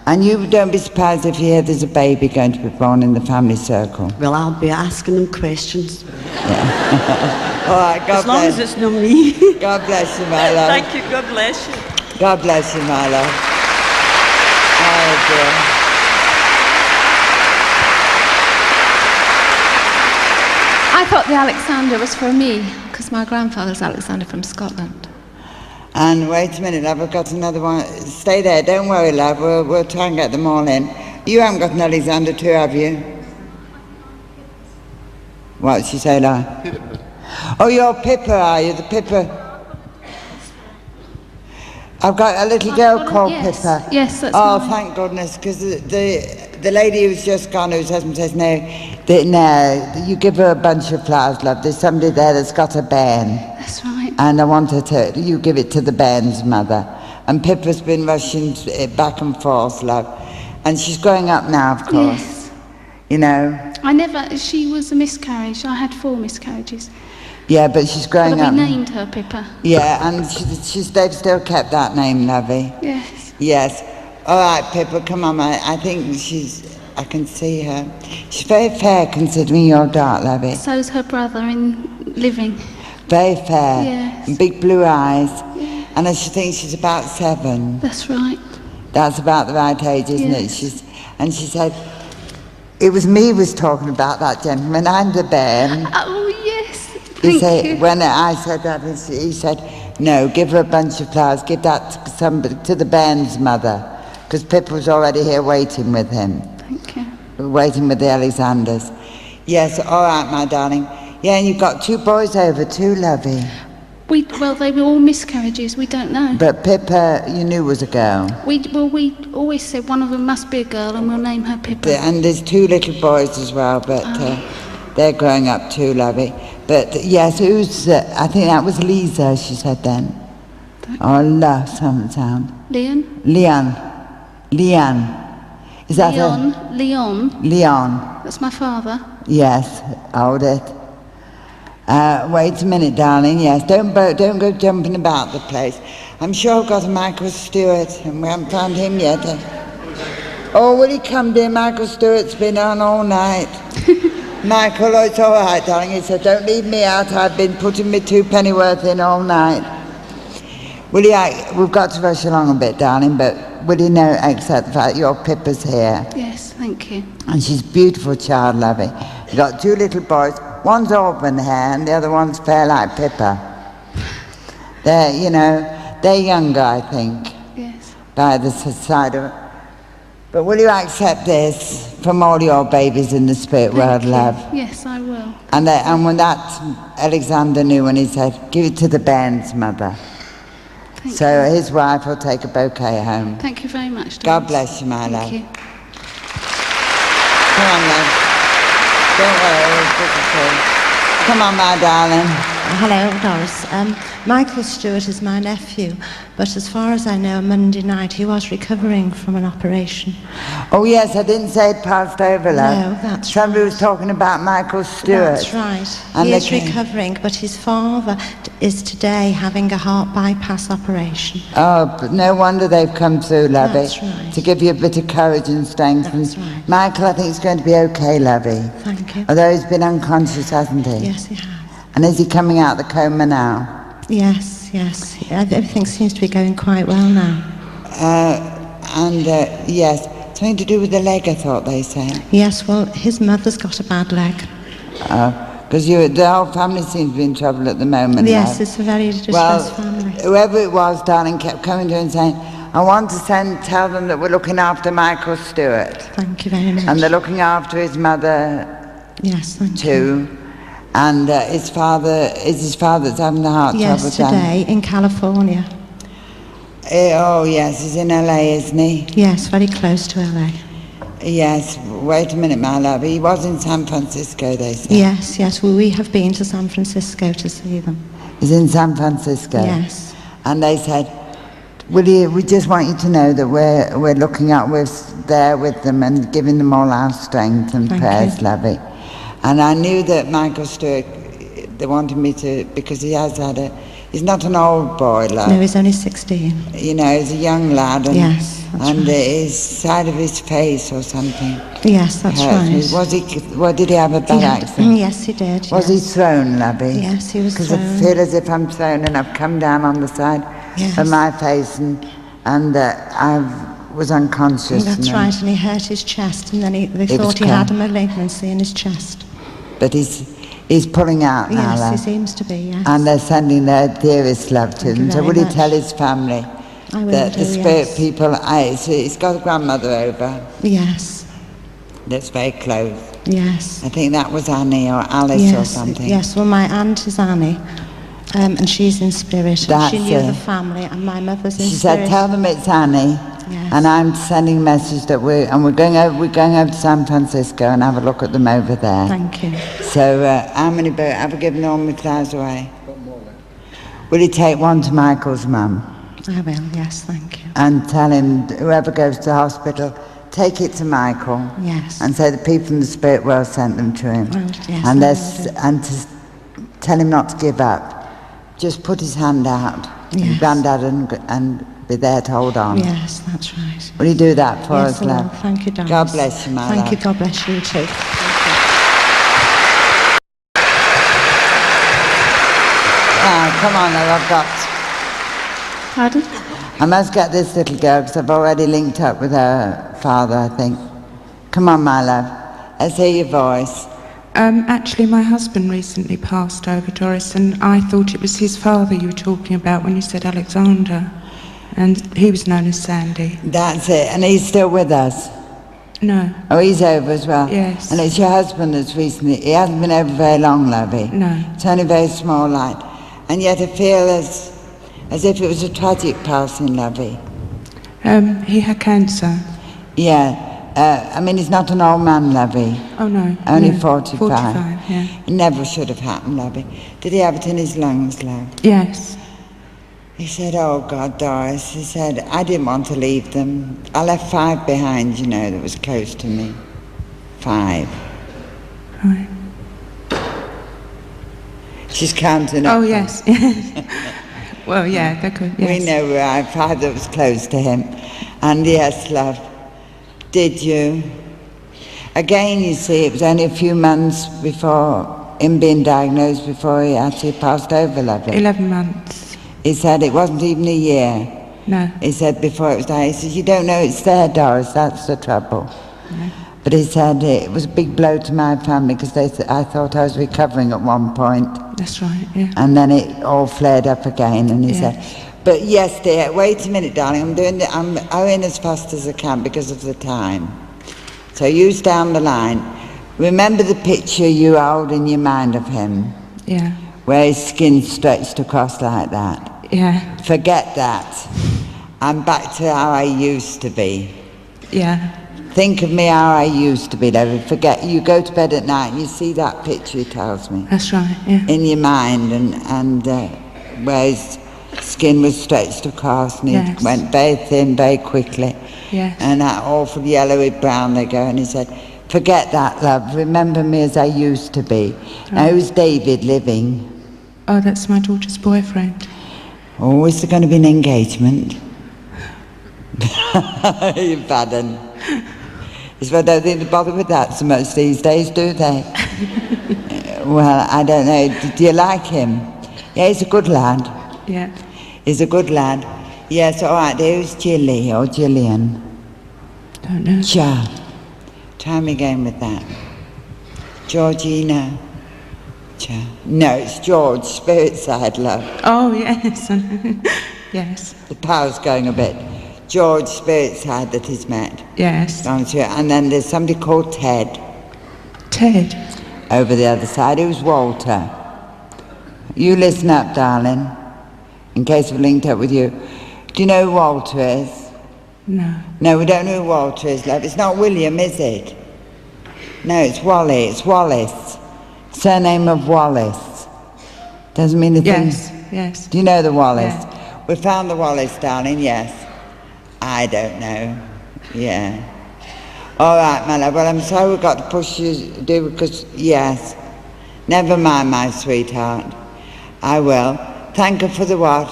Speaker 2: And you don't be surprised if you hear there's a baby going to be born in the family circle.
Speaker 12: Well, I'll be asking them questions.
Speaker 2: Yeah. right, God
Speaker 12: as long
Speaker 2: bless.
Speaker 12: as it's not me.
Speaker 2: God bless you, my love.
Speaker 12: Thank you, God bless you.
Speaker 2: God bless you, my love. Oh, dear.
Speaker 13: I thought the Alexander was for me, because my grandfather's Alexander from Scotland.
Speaker 2: And wait a minute, love, I've got another one. Stay there, don't worry, love, we'll try and get them all in. You haven't got an Alexander too, have you? What did she say, love? Oh, you're Pippa, are you? The Pippa. I've got a little girl called Pippa.
Speaker 10: Yes, that's
Speaker 2: Oh,
Speaker 10: mine.
Speaker 2: thank goodness, because the lady who's just gone, whose husband says no, you give her a bunch of flowers, love. There's somebody there that's got a bairn.
Speaker 10: That's right.
Speaker 2: And I want her to, you give it to the bairn's mother. And Pippa's been rushing back and forth, love. And she's growing up now, of course.
Speaker 10: Yes.
Speaker 2: You know.
Speaker 10: She was a miscarriage. I had 4 miscarriages.
Speaker 2: Yeah, but she's growing
Speaker 10: But
Speaker 2: up.
Speaker 10: we named her Pippa.
Speaker 2: Yeah, and they've still kept that name, lovey.
Speaker 10: Yes.
Speaker 2: Yes. All right, Pippa, come on, I think I can see her. She's very fair considering you're dark, lovey.
Speaker 10: So's her brother in living.
Speaker 2: Very fair.
Speaker 10: Yes.
Speaker 2: And big blue eyes.
Speaker 10: Yeah.
Speaker 2: And I should think she's about 7.
Speaker 10: That's right.
Speaker 2: That's about the right age, isn't
Speaker 10: Yes.
Speaker 2: it? And she said, it was me who was talking about that gentleman and the bairn.
Speaker 10: Oh, yes. Thank you.
Speaker 2: When I said that, he said, no, give her a bunch of flowers, give that to the bairn's mother, because Pippa was already here waiting with him.
Speaker 10: Thank you.
Speaker 2: Waiting with the Alexanders. Yes, all right, my darling. Yeah, and you've got 2 boys over too, lovey.
Speaker 10: Well, they were all miscarriages. We don't know.
Speaker 2: But Pippa, you knew was a girl.
Speaker 10: We always said one of them must be a girl, and we'll name her Pippa.
Speaker 2: And there's 2 little boys as well, but they're growing up too, lovey. But yes, I think that was Lisa, she said then. Oh, love, some sound.
Speaker 10: Leon?
Speaker 2: Leon. Is that
Speaker 10: Leon.
Speaker 2: Leon.
Speaker 10: That's my father.
Speaker 2: Yes, hold it. Wait a minute, darling. Yes, don't go jumping about the place. I'm sure I've got a Michael Stewart, and we haven't found him yet. Oh, will he come, dear? Michael Stewart's been on all night. Michael, oh, it's all right, darling. He said, don't leave me out. I've been putting my 2 pennyworth in all night. We've got to rush along a bit, darling, but will you know, accept the fact your Pippa's here?
Speaker 10: Yes, thank you.
Speaker 2: And she's a beautiful child, lovey. You've got 2 little boys. One's auburn hair and the other one's fair like Pippa. They're younger, I think.
Speaker 10: Yes.
Speaker 2: By the side of it. But will you accept this from all your babies in the spirit world, love?
Speaker 10: Yes, I will.
Speaker 2: And when that Alexander knew when he said, give it to the bairn's mother. So his wife will take a bouquet home.
Speaker 10: Thank you very much, Doris.
Speaker 2: God bless you, my love.
Speaker 10: Thank you.
Speaker 2: Come on, love. Don't worry, it's okay. Come on, my darling.
Speaker 9: Hello, Doris. Michael Stewart is my nephew, but as far as I know, Monday night he was recovering from an operation.
Speaker 2: Oh, yes, I didn't say it passed over, love.
Speaker 9: No, that's
Speaker 2: Somebody was talking about Michael Stewart.
Speaker 9: That's right.
Speaker 2: And
Speaker 9: he is recovering, but his father is today having a heart bypass operation.
Speaker 2: Oh, but no wonder they've come through, lovey.
Speaker 9: That's right.
Speaker 2: To give you a bit of courage and strength.
Speaker 9: That's right.
Speaker 2: Michael, I think he's going to be okay, lovey.
Speaker 9: Thank you.
Speaker 2: Although he's been unconscious, hasn't he?
Speaker 9: Yes, he has.
Speaker 2: And is he coming out the coma now?
Speaker 9: Yes. Everything seems to be going quite well now.
Speaker 2: Yes, something to do with the leg, I thought they said.
Speaker 9: Yes, well, his mother's got a bad leg.
Speaker 2: Because the whole family seems to be in trouble at the moment.
Speaker 9: Yes,
Speaker 2: love.
Speaker 9: it's a very distressed family.
Speaker 2: Whoever it was, darling, kept coming to her and saying, I want to tell them that we're looking after Michael Stewart.
Speaker 9: Thank you very much.
Speaker 2: And they're looking after his mother too. And his father that's having the heart trouble.
Speaker 9: Yes, today in California.
Speaker 2: Oh, yes, he's in LA, isn't he?
Speaker 9: Yes, very close to LA.
Speaker 2: Yes, wait a minute, my love. He was in San Francisco, they said.
Speaker 9: Yes, well, we have been to San Francisco to see them.
Speaker 2: He's in San Francisco?
Speaker 9: Yes.
Speaker 2: And they said, we just want you to know that we're looking out, we're there with them and giving them all our strength and prayers, lovey. And I knew that Michael Stewart, they wanted me to, because he has had He's not an old boy, love.
Speaker 9: No, he's only 16.
Speaker 2: You know, he's a young lad. And,
Speaker 9: Yes, that's
Speaker 2: and
Speaker 9: right.
Speaker 2: his side of his face or something.
Speaker 9: Yes, that's
Speaker 2: hurt me.
Speaker 9: right.
Speaker 2: Did he have a bad accent?
Speaker 9: Yes, he did.
Speaker 2: Was
Speaker 9: yes.
Speaker 2: he thrown, lovey?
Speaker 9: Yes, he was
Speaker 2: Because I
Speaker 9: thrown.
Speaker 2: feel as if I'm thrown and I've come down on the side
Speaker 9: Yes.
Speaker 2: of my face and I was unconscious.
Speaker 9: That's right, and he hurt his chest, and then they
Speaker 2: It was
Speaker 9: thought he had a malignancy in his chest.
Speaker 2: But he's pulling out now,
Speaker 9: Yes,
Speaker 2: love.
Speaker 9: he seems to be, yes.
Speaker 2: And they're sending their dearest love to him.
Speaker 9: you
Speaker 2: So
Speaker 9: very
Speaker 2: will you
Speaker 9: much.
Speaker 2: tell his family
Speaker 9: I will
Speaker 2: that
Speaker 9: do,
Speaker 2: the spirit
Speaker 9: yes.
Speaker 2: people, he's got a grandmother over
Speaker 9: Yes,
Speaker 2: that's very close.
Speaker 9: yes.
Speaker 2: I think that was Annie or Alice or
Speaker 9: Yes,
Speaker 2: something.
Speaker 9: yes, well, my aunt is Annie, and she's in spirit. And
Speaker 2: That's
Speaker 9: she knew
Speaker 2: it.
Speaker 9: the family, and my mother's in
Speaker 2: She
Speaker 9: spirit.
Speaker 2: said, tell them it's Annie.
Speaker 9: Yes.
Speaker 2: And I'm sending a message that we're going over to San Francisco and have a look at them over there.
Speaker 9: Thank you.
Speaker 2: So how many have I given all my flowers away? Will you take one to Michael's mum
Speaker 9: I will, yes, thank you.
Speaker 2: and tell him, whoever goes to the hospital, take it to Michael
Speaker 9: Yes.
Speaker 2: and say the people from the spirit world sent them to him.
Speaker 9: Well, yes,
Speaker 2: and
Speaker 9: I
Speaker 2: there's-
Speaker 9: will do.
Speaker 2: and to tell him not to give up. Just put his hand out,
Speaker 9: Yes.
Speaker 2: Grandad, and be there to hold on.
Speaker 9: Yes, that's right.
Speaker 2: Will you do that for
Speaker 9: Yes,
Speaker 2: us,
Speaker 9: I will.
Speaker 2: love?
Speaker 9: Thank you, Doris.
Speaker 2: God bless you, my
Speaker 9: Thank
Speaker 2: love.
Speaker 9: you, God bless you too.
Speaker 2: Come on, love, I've got...
Speaker 5: Pardon?
Speaker 2: I must get this little girl because I've already linked up with her father, I think. Come on, my love. Let's hear your voice.
Speaker 14: Actually, my husband recently passed over, Doris, and I thought it was his father you were talking about when you said Alexander. And he was known as Sandy.
Speaker 2: That's it. And he's still with us.
Speaker 14: No.
Speaker 2: Oh, he's over as well?
Speaker 14: Yes.
Speaker 2: And it's your husband that's recently... He hasn't been over very long, lovey.
Speaker 14: No.
Speaker 2: It's only a very small light. And yet I feel as if it was a tragic passing, lovey.
Speaker 14: He had cancer.
Speaker 2: Yeah. I mean, he's not an old man, lovey.
Speaker 14: Oh, no.
Speaker 2: Only
Speaker 14: no.
Speaker 2: 45.
Speaker 14: 45, yeah.
Speaker 2: It never should have happened, lovey. Did he have it in his lungs, love?
Speaker 14: Yes.
Speaker 2: He said, oh, God, Doris, he said, I didn't want to leave them. I left 5 behind, you know, that was close to me. 5.
Speaker 14: Right.
Speaker 2: She's counting up.
Speaker 14: Oh, yes. Well, yeah, they could, yes.
Speaker 2: We know I had 5 that was close to him. And yes, love, did you? Again, you see, it was only a few months before him being diagnosed before he actually passed over, lovely.
Speaker 14: 11 months.
Speaker 2: He said it wasn't even a year.
Speaker 14: No.
Speaker 2: He said before it was died, he said, you don't know it's there, Doris, that's the trouble.
Speaker 14: No.
Speaker 2: But he said it was a big blow to my family because I thought I was recovering at one point.
Speaker 14: That's right, yeah.
Speaker 2: And then it all flared up again, and he
Speaker 14: Yes.
Speaker 2: said, but yes, dear, wait a minute, darling, I'm going as fast as I can because of the time. So you down the line. Remember the picture you hold in your mind of him?
Speaker 14: Yeah.
Speaker 2: Where his skin stretched across like that?
Speaker 14: Yeah.
Speaker 2: Forget that. I'm back to how I used to be.
Speaker 14: Yeah.
Speaker 2: Think of me how I used to be, David. Forget, you go to bed at night and you see that picture, he tells me.
Speaker 14: That's right, yeah.
Speaker 2: In your mind, and where his skin was stretched across and
Speaker 14: Yes.
Speaker 2: he went very thin very quickly.
Speaker 14: Yes.
Speaker 2: And that awful yellowy brown they go, and he said, forget that, love, remember me as I used to be. Now, who's David living?
Speaker 14: Oh, that's my daughter's boyfriend.
Speaker 2: Oh, is there going to be an engagement? You bad un. I don't think they bother with that so much these days, do they? Well, I don't know. Do you like him? Yeah, he's a good lad.
Speaker 14: Yeah.
Speaker 2: He's a good lad. Yes, all right. Who's Jilly or Gillian?
Speaker 14: Don't know.
Speaker 2: Ja. Try me again with that. Georgina. Ja. No, it's George, spirit side, love.
Speaker 14: Oh, yes. Yes.
Speaker 2: The power's going a bit. George, spirit side that he's met.
Speaker 14: Yes.
Speaker 2: And then there's somebody called Ted.
Speaker 14: Ted?
Speaker 2: Over the other side. Who's Walter? You listen up, darling, in case I've linked up with you. Do you know who Walter is?
Speaker 14: No.
Speaker 2: No, we don't know who Walter is, love. It's not William, is it? No, it's Wally. It's Wallace. Surname of Wallace. Doesn't mean a thing.
Speaker 14: Yes, yes.
Speaker 2: Do you know the Wallace?
Speaker 14: Yeah.
Speaker 2: We found the Wallace, darling, yes. I don't know. Yeah. All right, my love. Well, I'm sorry we've got to push you to do because, yes. Never mind, my sweetheart. I will. Thank her for the what?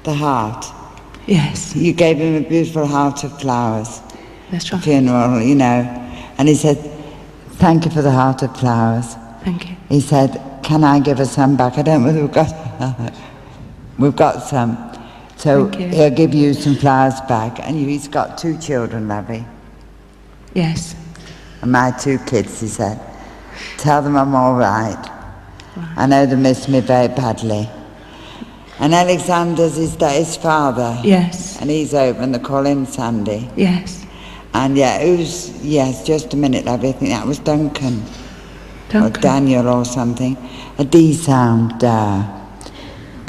Speaker 2: The heart.
Speaker 14: Yes.
Speaker 2: You gave him a beautiful heart of flowers.
Speaker 14: That's right.
Speaker 2: Funeral, you know. And he said, thank you for the heart of flowers.
Speaker 14: Thank you.
Speaker 2: He said, can I give her some back? I don't know whether we've got some. So he'll give you some flowers back. And he's got 2 children, lovey.
Speaker 14: Yes.
Speaker 2: And my 2 kids, he said. Tell them I'm all right. I know they miss me very badly. And Alexander's his father.
Speaker 14: Yes.
Speaker 2: And he's over and they call him Sandy.
Speaker 14: Yes.
Speaker 2: And yes, just a minute, love. I think that was Duncan. Or
Speaker 14: Duncan.
Speaker 2: Daniel or something. A D sound.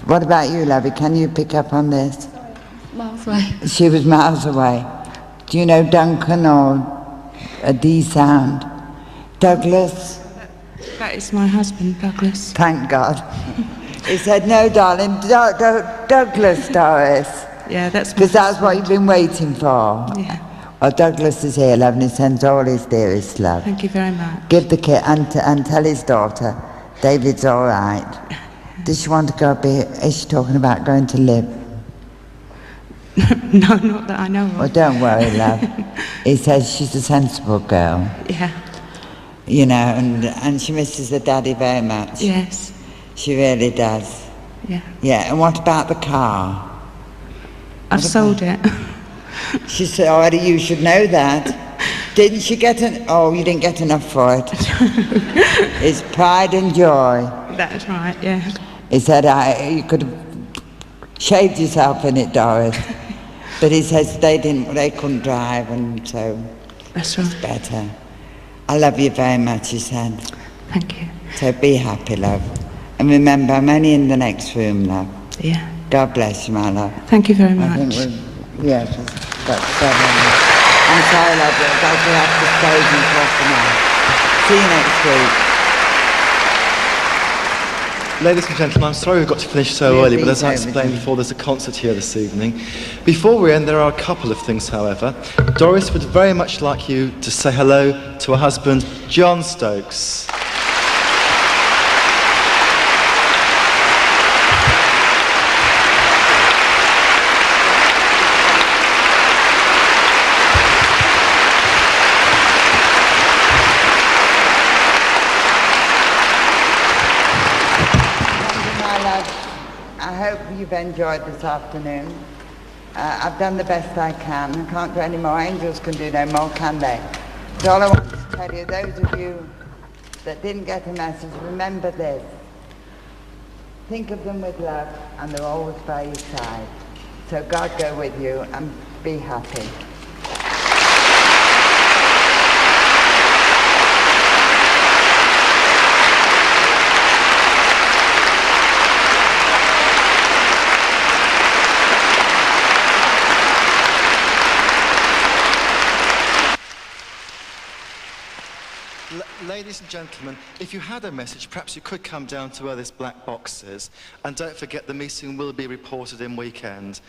Speaker 2: What about you, lovey? Can you pick up on this?
Speaker 13: Miles away.
Speaker 2: She was miles away. Do you know Duncan or a D sound? Douglas?
Speaker 14: That is my husband, Douglas.
Speaker 2: Thank God. He said, no, darling, Douglas, Doris.
Speaker 14: Yeah, that's
Speaker 2: because that's what you've been waiting for.
Speaker 14: Yeah.
Speaker 2: Well, Douglas is here, love, and he sends all his dearest love.
Speaker 14: Thank you very much.
Speaker 2: Give the kid and tell his daughter, David's all right. Does she want to go is she talking about going to live?
Speaker 14: No, not that I know of.
Speaker 2: Well, don't worry, love. He says she's a sensible girl.
Speaker 14: Yeah.
Speaker 2: You know, and she misses her daddy very much.
Speaker 14: Yes.
Speaker 2: She really does.
Speaker 14: Yeah.
Speaker 2: Yeah, and what about the car?
Speaker 14: I've sold it.
Speaker 2: She said, oh, Eddie, you should know that. Didn't she get oh, you didn't get enough for it. It's pride and joy.
Speaker 14: That's right, yeah.
Speaker 2: He said, you could have shaved yourself in it, Doris. But he says they couldn't drive, and so
Speaker 14: that's right.
Speaker 2: It's better. I love you very much, he said.
Speaker 14: Thank you.
Speaker 2: So be happy, love. And remember, I'm only in the next room, love.
Speaker 14: Yeah.
Speaker 2: God bless you, my love.
Speaker 14: Thank you very much.
Speaker 2: I think yes, that's I'm sorry, love, but we have to stage and talk tonight. See you next week.
Speaker 1: Ladies and gentlemen, I'm sorry we've got to finish so early, but as I explained before, there's a concert here this evening. Before we end, there are a couple of things, however. Doris would very much like you to say hello to her husband, John Stokes.
Speaker 2: I hope you've enjoyed this afternoon. I've done the best I can. I can't do any more. Angels can do no more, can they? So all I want to tell you, those of you that didn't get a message, remember this. Think of them with love, and they're always by your side. So God go with you, and be happy.
Speaker 1: Ladies and gentlemen, if you had a message, perhaps you could come down to where this black box is. And don't forget, the meeting will be reported in weekend.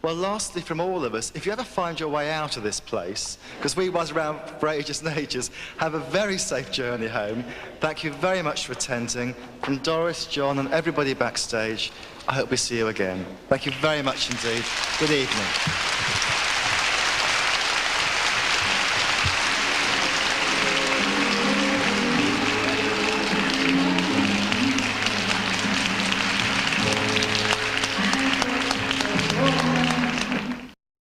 Speaker 1: Well, lastly, from all of us, if you ever find your way out of this place, because we was around for ages and ages, have a very safe journey home. Thank you very much for attending. From Doris, John, and everybody backstage, I hope we see you again. Thank you very much indeed. Good evening.